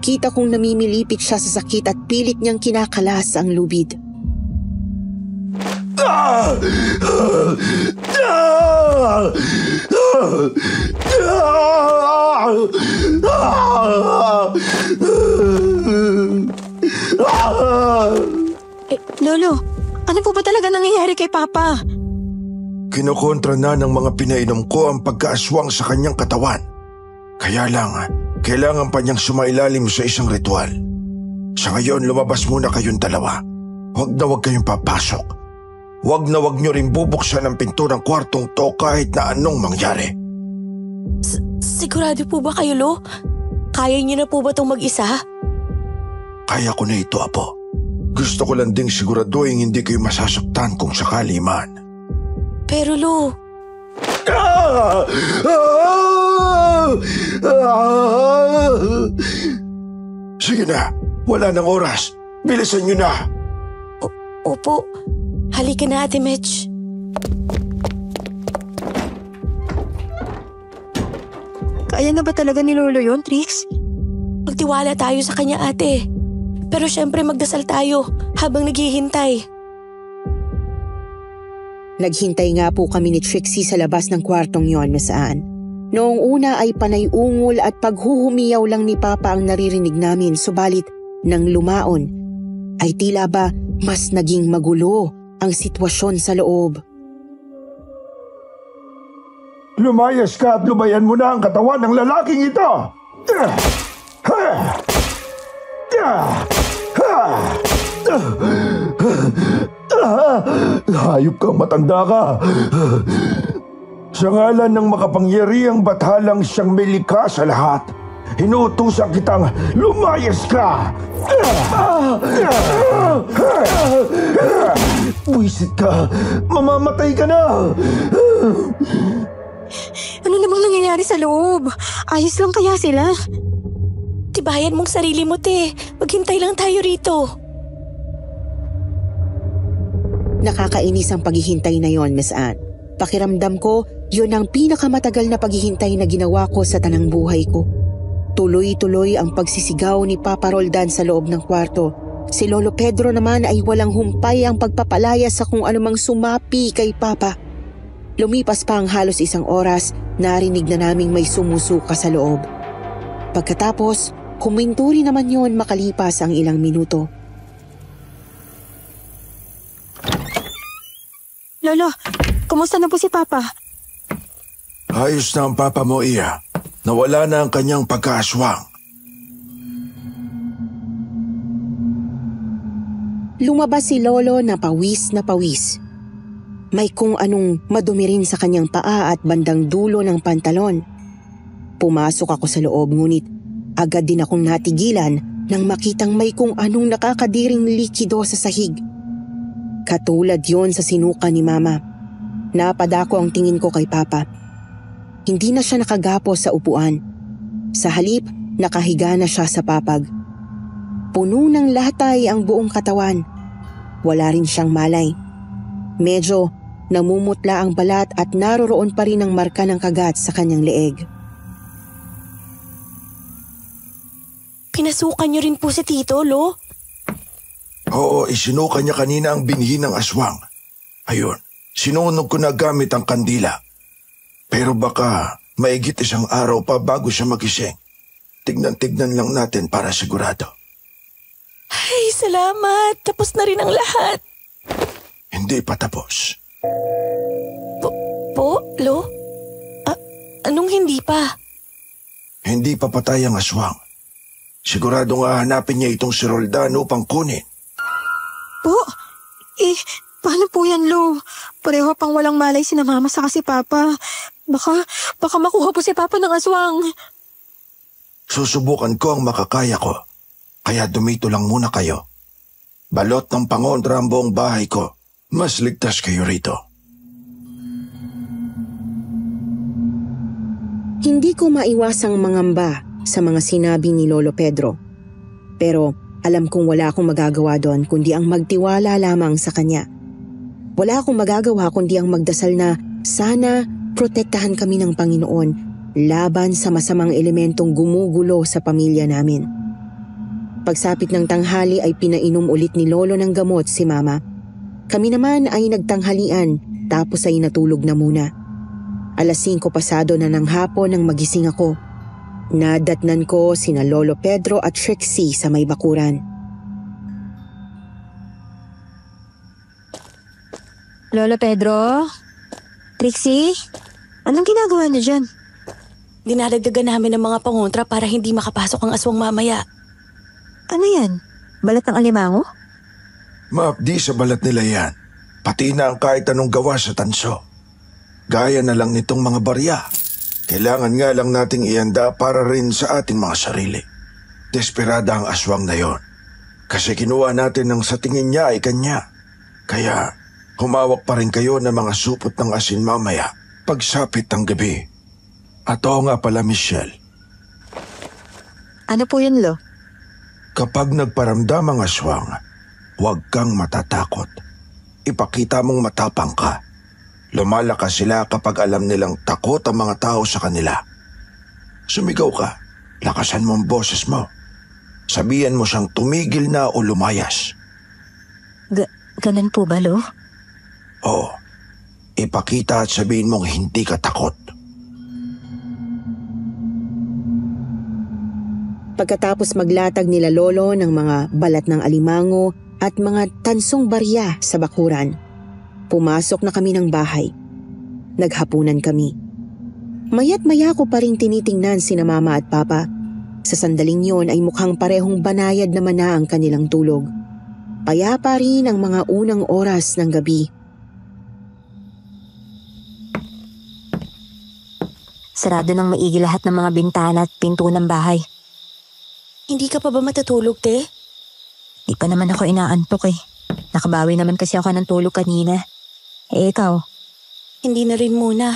[SPEAKER 2] Kita kong namimilipit siya sa sakit at pilit niyang kinakalas ang lubid.
[SPEAKER 3] Lolo, ano po ba talaga nangyayari kay Papa?
[SPEAKER 7] Kinukontra na ng mga pinainom ko ang pagkaaswang sa kanyang katawan. Kaya lang, kailangan pa niyang sumailalim sa isang ritual. Sa ngayon, lumabas muna kayong dalawa. Huwag na huwag kayong papasok. Huwag na huwag niyo rin bubuksan ang pinto ng kwartong to kahit na anong mangyari.
[SPEAKER 4] Sigurado po ba kayo, Lo? Kaya niyo na po ba itong mag-isa?
[SPEAKER 7] Kaya ko na ito, Apo. Gusto ko lang ding siguraduhin hindi kayo masasaktan kung sakali man.
[SPEAKER 4] Pero, Lo...
[SPEAKER 7] Sige na, wala nang oras. Bilisan niyo na.
[SPEAKER 4] Opo, halika na, Ate Mitch.
[SPEAKER 3] Kaya na ba talaga ni Lolo yun, Trix?
[SPEAKER 4] Magtiwala tayo sa kanya, ate. Pero syempre magdasal tayo habang naghihintay.
[SPEAKER 2] Naghintay nga po kami ni Trixie sa labas ng kwartong yon, Miss Anne. Noong una ay panay-ungol at paghuhumiyaw lang ni Papa ang naririnig namin, subalit nang lumaon ay tila ba mas naging magulo ang sitwasyon sa loob.
[SPEAKER 7] Lumayas ka at lubayan mo na ang katawan ng lalaking ito! Hayop kang matanda ka. Sa ngalan ng makapangyarihang bathalang siyang may likha sa lahat, inutusan kitang lumayas ka! Buisit ka! Mamamatay ka na!
[SPEAKER 3] Ano namang nangyayari sa loob? Ayos lang kaya sila?
[SPEAKER 4] Tibayan mong sarili mo, te. Maghintay lang tayo rito.
[SPEAKER 2] Nakakainis ang paghihintay na yon, Miss Anne. Pakiramdam ko, yun ang pinakamatagal na paghihintay na ginawa ko sa tanang buhay ko. Tuloy-tuloy ang pagsisigaw ni Papa Roldan sa loob ng kwarto. Si Lolo Pedro naman ay walang humpay ang pagpapalaya sa kung anumang sumapi kay Papa. Lumipas pa ang halos 1 oras, narinig na naming may sumusuka sa loob. Pagkatapos, huminto rin naman yon makalipas ang ilang minuto.
[SPEAKER 3] Lolo, kumusta na po si Papa?
[SPEAKER 7] Ayos na ang papa mo, Iya. Nawala na ang kanyang pagkaaswang.
[SPEAKER 2] Lumabas si Lolo na pawis na pawis. May kung anong madumi rin sa kanyang paa at bandang dulo ng pantalon. Pumasok ako sa loob ngunit agad din akong natigilan nang makitang may kung anong nakakadiring likido sa sahig. Katulad yon sa sinuka ni Mama. Napadako ang tingin ko kay Papa. Hindi na siya nakagapos sa upuan. Sa halip, nakahiga na siya sa papag. Puno ng latay ang buong katawan. Wala rin siyang malay. Medyo namumutla ang balat at naroroon pa rin ang marka ng kagat sa kanyang leeg.
[SPEAKER 4] Pinasukan niyo rin po si Tito, Lo?
[SPEAKER 7] Oo, isinuka niya kanina ang binhi ng aswang. Ayun, sinunog ko na gamit ang kandila. Pero baka maigit 1 araw pa bago siya magising. Tignan-tignan lang natin para sigurado.
[SPEAKER 4] Ay, salamat. Tapos na rin ang lahat.
[SPEAKER 7] Hindi pa tapos.
[SPEAKER 4] Lo? Anong hindi pa?
[SPEAKER 7] Hindi pa patay ang aswang. Siguradong hahanapin niya itong si Roldan upang kunin.
[SPEAKER 3] Po? Paano po yan, Lo? Pareho pang walang malay si Mama sa si Papa. Baka makuha po si Papa ng aswang.
[SPEAKER 7] Susubukan ko ang makakaya ko. Kaya dumito lang muna kayo. Balot ng pangontra ang buong bahay ko. Mas ligtas kayo rito.
[SPEAKER 2] Hindi ko maiwasang mangamba sa mga sinabi ni Lolo Pedro. Pero alam kong wala akong magagawa doon kundi ang magtiwala lamang sa kanya. Wala akong magagawa kundi ang magdasal na sana protektahan kami ng Panginoon laban sa masamang elementong gumugulo sa pamilya namin. Pagsapit ng tanghali ay pinainom ulit ni Lolo ng gamot si Mama. Kami naman ay nagtanghalian tapos ay natulog na muna. 5:00 pasado na ng hapon nang magising ako. Nadatnan ko sina Lolo Pedro at Trixie sa may bakuran.
[SPEAKER 3] Lolo Pedro? Trixie? Anong ginagawa niyo dyan?
[SPEAKER 4] Dinadagdagan namin ng mga pangontra para hindi makapasok ang aswang mamaya.
[SPEAKER 3] Ano yan? Balat ng alimango?
[SPEAKER 7] Maapdi sa balat nila yan. Pati na ang kahit anong gawa sa tanso. Gaya na lang nitong mga barya. Kailangan nga lang nating ihanda para rin sa ating mga sarili. Desperada ang aswang na yon. Kasi kinuha natin ng sa tingin niya ay kanya. Kaya humawak pa rin kayo ng mga supot ng asin mamaya pagsapit ng gabi. At oo nga pala, Michelle.
[SPEAKER 3] Ano po yun, Lo?
[SPEAKER 7] Kapag nagparamdam ang aswang, huwag kang matatakot. Ipakita mong matapang ka. Lumalakas sila kapag alam nilang takot ang mga tao sa kanila. Sumigaw ka, lakasan mo ang boses mo. Sabihan mo siyang tumigil na o lumayas.
[SPEAKER 3] Ganun po ba, Lo?
[SPEAKER 7] Oo, ipakita at sabihin mong hindi ka takot.
[SPEAKER 2] Pagkatapos maglatag nila Lolo ng mga balat ng alimango at mga tansong barya sa bakuran, pumasok na kami ng bahay. Naghapunan kami. Maya't-maya ko pa rin tinitingnan sina Mama at Papa. Sa sandaling yon ay mukhang parehong banayad naman na ang kanilang tulog. Payapa rin ang mga unang oras ng gabi.
[SPEAKER 3] Sarado ng maigi lahat ng mga bintana at pinto ng bahay.
[SPEAKER 4] Hindi ka pa ba matutulog, te?
[SPEAKER 3] Di pa naman ako inaantok eh. Nakabawi naman kasi ako ng tulog kanina. Eh ikaw?
[SPEAKER 4] Hindi na rin muna.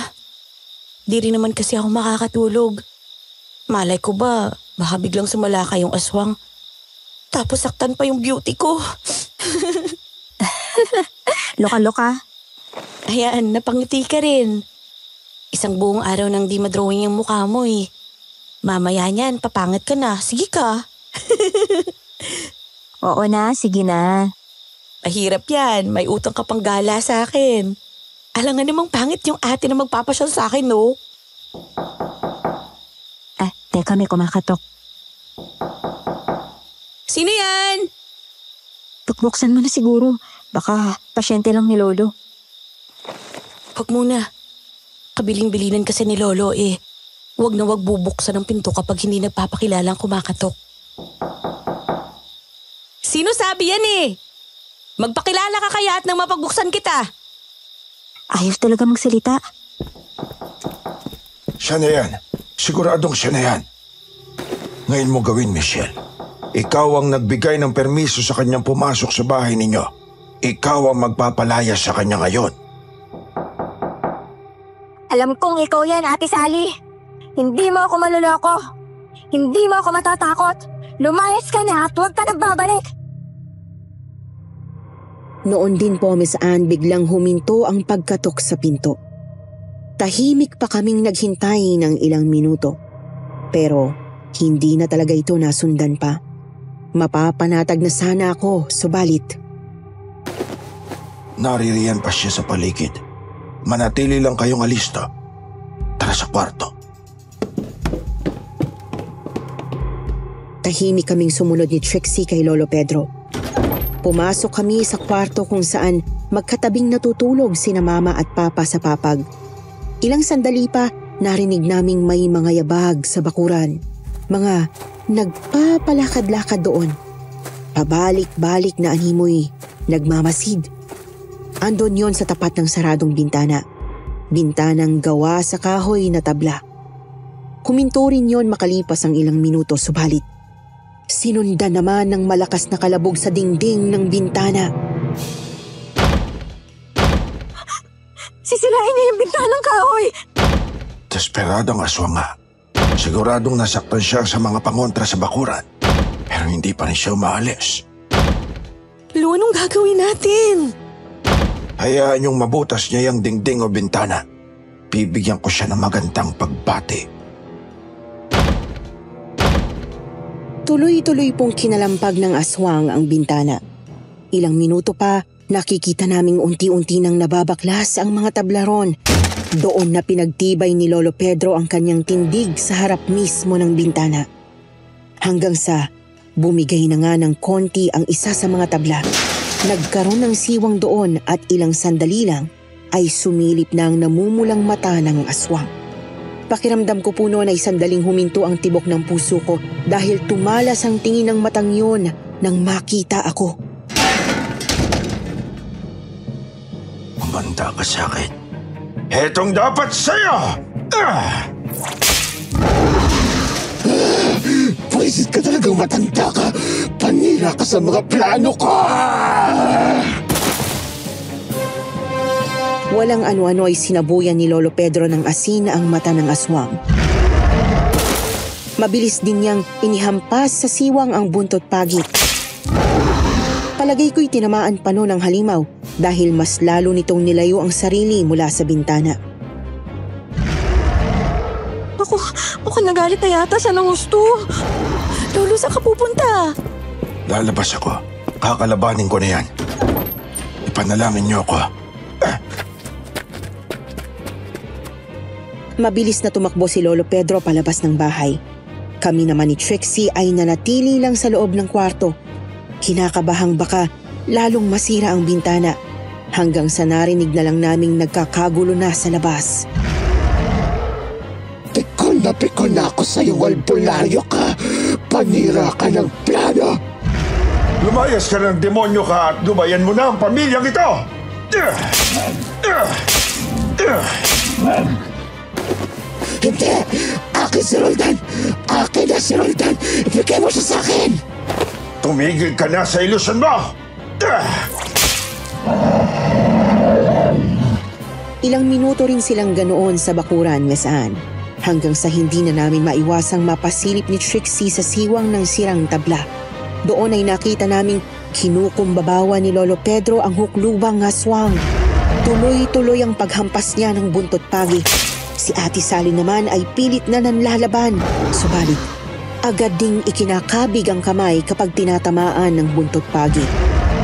[SPEAKER 4] Di rin naman kasi ako makakatulog. Malay ko ba, baka biglang sumalaka yung aswang. Tapos saktan pa yung beauty ko.
[SPEAKER 3] Loka-loka.
[SPEAKER 4] Ayan, napangiti ka rin. Isang buong araw nang di madrawing yung mukha mo eh. Mamaya niyan, papangit ka na. Sige ka.
[SPEAKER 3] Oo na, sige na.
[SPEAKER 4] Mahirap yan. May utang ka pang gala sa akin. Alam nga namang pangit yung ate na magpapasyal sa akin, no?
[SPEAKER 3] Teka, may kumakatok.
[SPEAKER 4] Sino yan?
[SPEAKER 3] Buksan mo na siguro. Baka pasyente lang ni Lolo.
[SPEAKER 4] Huwag muna. Kabiling-bilinan kasi ni Lolo eh. Huwag na huwag bubuksan ang pinto kapag hindi nagpapakilalang kumakatok. Sino sabi yan eh? Magpakilala ka kaya at nang mapagbuksan kita.
[SPEAKER 3] Ayaw talaga magsalita.
[SPEAKER 7] Siya na yan. Siguradong siya na yan. Ngayon mo gawin, Michelle. Ikaw ang nagbigay ng permiso sa kanyang pumasok sa bahay ninyo. Ikaw ang magpapalaya sa kanya ngayon.
[SPEAKER 3] Alam kong ikaw yan, Ate Sally. Hindi mo ako maluloko. Hindi mo ako matatakot. Lumayas ka na at huwag ka nang babalik.
[SPEAKER 2] Noon din po, Miss Anne, biglang huminto ang pagkatok sa pinto. Tahimik pa kaming naghintay ng ilang minuto. Pero hindi na talaga ito nasundan pa. Mapapanatag na sana ako, subalit.
[SPEAKER 7] Naririyan pa siya sa paligid. Manatili lang kayong alista. Tara sa kwarto.
[SPEAKER 2] Tahimik kaming sumunod ni Trixie kay Lolo Pedro. Pumasok kami sa kwarto kung saan magkatabing natutulog sina Mama at Papa sa papag. Ilang sandali pa narinig naming may mga yabag sa bakuran. Mga nagpapalakad-lakad doon. Pabalik-balik na animoy, nagmamasid. Andon yon sa tapat ng saradong bintana. Bintanang gawa sa kahoy na tabla. Huminto rin yon makalipas ang ilang minuto, subalit sinundan naman ng malakas na kalabog sa dingding ng bintana.
[SPEAKER 3] Sisirain niya yung bintanang kahoy!
[SPEAKER 7] Desperadong aswang nga. Siguradong nasaktan siya sa mga pangontra sa bakuran. Pero hindi pa rin siya umaalis.
[SPEAKER 4] Lu, anong gagawin natin?
[SPEAKER 7] Hayaan yung mabutas niya yung dingding o bintana. Bibigyan ko siya ng magandang pagbati.
[SPEAKER 2] Tuloy-tuloy pong kinalampag ng aswang ang bintana. Ilang minuto pa, nakikita naming unti-unti nang nababaklas ang mga tablaron. Doon na pinagtibay ni Lolo Pedro ang kanyang tindig sa harap mismo ng bintana. Hanggang sa bumigay na nga ng konti ang isa sa mga tabla. Nagkaroon ng siwang doon at ilang sandali lang ay sumilip na ang namumulang mata ng aswang. Pakiramdam ko po noon ay sandaling huminto ang tibok ng puso ko dahil tumalas ang tingin ng matang yun nang makita ako.
[SPEAKER 7] Umanda ka sa akin. Hetong dapat sa'yo!
[SPEAKER 8] Pwisit ka talagang matanda ka. Panira ka sa mga plano ko!
[SPEAKER 2] Walang ano-ano ay sinabuyan ni Lolo Pedro ng asin ang mata ng aswang. Mabilis din niyang inihampas sa siwang ang buntot pagit. Palagay ko'y tinamaan pa noon ng halimaw dahil mas lalo nitong nilayo ang sarili mula sa bintana.
[SPEAKER 3] Mukhang nagalit na yata siya ng gusto.
[SPEAKER 4] Lolo, saan ka pupunta?
[SPEAKER 7] Lalabas ako. Kakalabanin ko na yan. Ipanalangin niyo ako.
[SPEAKER 2] Mabilis na tumakbo si Lolo Pedro palabas ng bahay. Kami naman ni Trixie ay nanatili lang sa loob ng kwarto. Kinakabahang baka lalong masira ang bintana hanggang sa narinig na lang naming nagkakagulo na sa labas.
[SPEAKER 8] Pikon na ako sa iyong albularyo ka. Panira ka ng plano.
[SPEAKER 7] Lumayas ka ng demonyo ka at lubayan mo na ang pamilyang ito!
[SPEAKER 8] Hindi! Akin si Roldan! Akin na si Roldan! Ibigay mo siya sa akin!
[SPEAKER 7] Tumigil ka na sa ilusyon mo!
[SPEAKER 2] Ilang minuto rin silang ganoon sa bakuran, Miss Anne, hanggang sa hindi na namin maiwasang mapasilip ni Trixie sa siwang ng sirang tabla. Doon ay nakita naming kinukumbabawa ni Lolo Pedro ang huklubang aswang. Tuloy-tuloy ang paghampas niya ng buntot pagi. Si Ate Sally naman ay pilit na nanlalaban. Subalit, agad ding ikinakabig ang kamay kapag tinatamaan ng buntot pagi.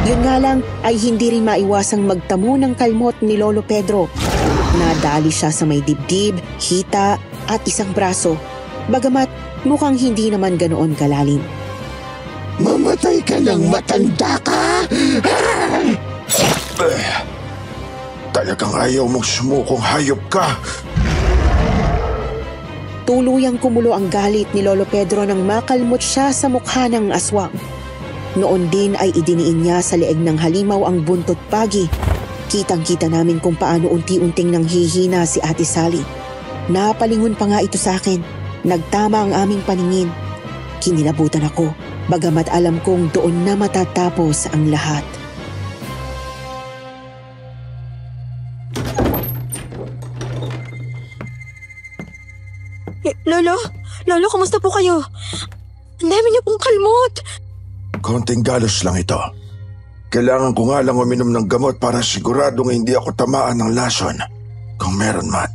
[SPEAKER 2] Yun nga lang ay hindi rin maiwasang magtamo ng kalmot ni Lolo Pedro. Nadali siya sa may dibdib, hita at isang braso. Bagamat mukhang hindi naman ganoon kalalim.
[SPEAKER 8] Mamatay ka ng matanda ka!
[SPEAKER 7] Talagang ayaw mong sumukong hayop ka!
[SPEAKER 2] Tuluyang kumulo ang galit ni Lolo Pedro nang makalmot siya sa mukha ng aswang. Noon din ay idiniin niya sa leeg ng halimaw ang buntot pagi. Kitang-kita namin kung paano unti-unting nanghihina si Ate Sally. Napalingon pa nga ito sa akin. Nagtama ang aming paningin. Kinilabutan ako, bagamat alam kong doon na matatapos ang lahat.
[SPEAKER 3] Lolo, kumusta po kayo? Ang dami niyo pong kalmot.
[SPEAKER 7] Konting galos lang ito. Kailangan ko nga lang uminom ng gamot para siguradong hindi ako tamaan ng lason, kung meron man.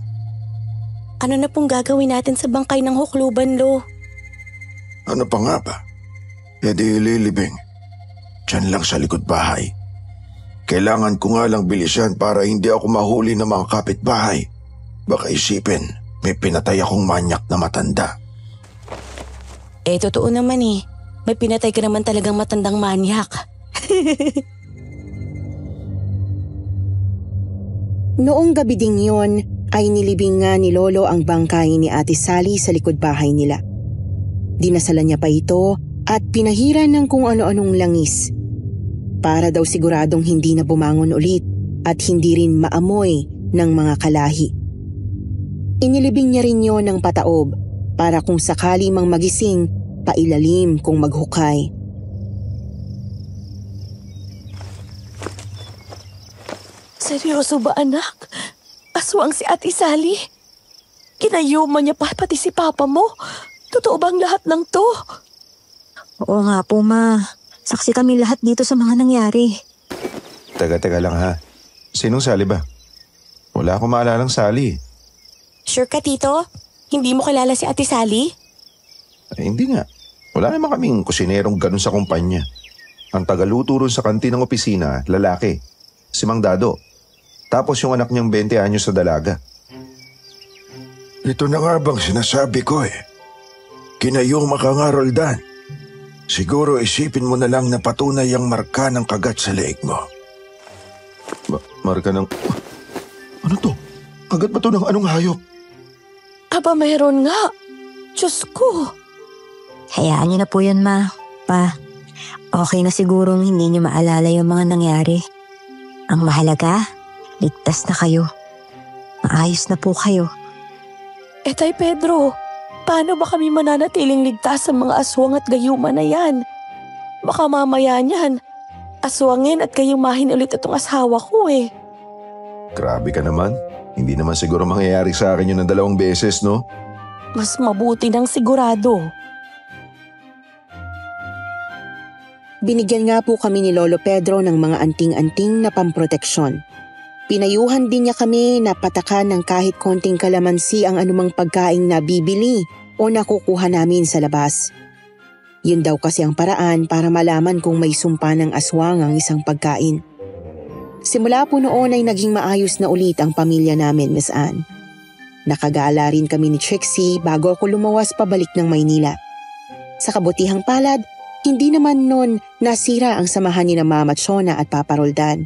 [SPEAKER 4] Ano na pong gagawin natin sa bangkay ng hukluban, Lo?
[SPEAKER 7] Ano pa nga ba? E di ililibing. Diyan lang sa likod bahay. Kailangan ko nga lang bilisan para hindi ako mahuli ng mga kapitbahay. Baka isipin, may pinatay akong manyak na matanda.
[SPEAKER 4] Totoo naman eh. May pinatay ka naman talagang matandang manyak.
[SPEAKER 2] Noong gabi ding yon, ay nilibing nga ni Lolo ang bangkay ni Ate Sally sa likod bahay nila. Dinasalan niya pa ito at pinahiran ng kung ano-anong langis. Para daw siguradong hindi na bumangon ulit at hindi rin maamoy ng mga kalahi. Inilibing niya rin yon ng pataob para kung sakali mang magising, pailalim kung maghukay.
[SPEAKER 4] Seryoso ba, anak? Aswang si Ate Sally? Kinayuma niya pa pati si Papa mo? Totoo bang lahat ng to?
[SPEAKER 3] Oo nga po, Ma. Saksi kami lahat dito sa mga nangyari.
[SPEAKER 5] Teka lang ha. Sinong Sally ba? Wala akong maalalang Sally.
[SPEAKER 4] Sure ka, Tito? Hindi mo kilala si Ate Sally?
[SPEAKER 5] Hindi nga. Wala naman kaming kusinerong ganun sa kumpanya. Ang tagaluto ron sa kantin ng opisina, lalaki. Si Mang Dado. Tapos yung anak niyang 20 anyos sa dalaga.
[SPEAKER 7] Ito na nga bang sinasabi ko eh. Kinayuma ka nga, Roldan. Siguro isipin mo na lang na patunay ang marka ng kagat sa leeg mo.
[SPEAKER 5] Marka ng... Ano to? Kagat ba to ng anong hayop?
[SPEAKER 4] Aba, meron nga. Diyos ko.
[SPEAKER 3] Hayaan niyo na po yun, Ma. Pa, okay na sigurong hindi niyo maalala yung mga nangyari. Ang mahalaga, ligtas na kayo. Maayos na po kayo.
[SPEAKER 4] Tay Pedro, paano ba kami mananatiling ligtas sa mga aswang at gayuma na yan? Baka mamaya niyan, aswangin at gayumahin ulit itong asawa ko eh.
[SPEAKER 5] Grabe ka naman. Hindi naman siguro mangyayari sa akin yun ng 2 beses, no?
[SPEAKER 4] Mas mabuti ng sigurado.
[SPEAKER 2] Binigyan nga po kami ni Lolo Pedro ng mga anting-anting na pamproteksyon. Pinayuhan din niya kami na patakan ng kahit konting kalamansi ang anumang pagkaing nabibili o nakukuha namin sa labas. Yun daw kasi ang paraan para malaman kung may sumpa ng aswang ang isang pagkain. Simula po noon ay naging maayos na ulit ang pamilya namin, Miss Anne. Nakagala rin kami ni Trixie bago ako lumawas pabalik ng Maynila. Sa kabutihang palad, hindi naman noon nasira ang samahan ni na Mama Chona at Papa Roldan.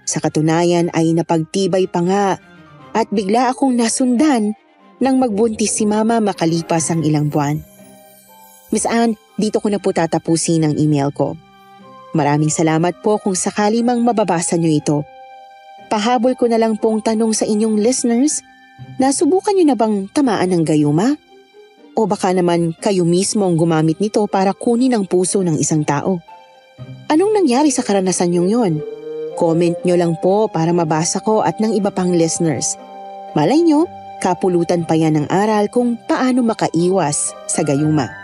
[SPEAKER 2] Sa katunayan ay napagtibay pa nga at bigla akong nasundan nang magbuntis si Mama makalipas ang ilang buwan. Miss Anne, dito ko na po tatapusin ang email ko. Maraming salamat po kung sakali mang mababasa niyo ito. Pahabol ko na lang pong tanong sa inyong listeners, nasubukan niyo na bang tamaan ng gayuma? O baka naman kayo mismo ang gumamit nito para kunin ang puso ng isang tao? Anong nangyari sa karanasan niyong yon? Comment niyo lang po para mabasa ko at ng iba pang listeners. Malay niyo, kapulutan pa yan ng aral kung paano makaiwas sa gayuma.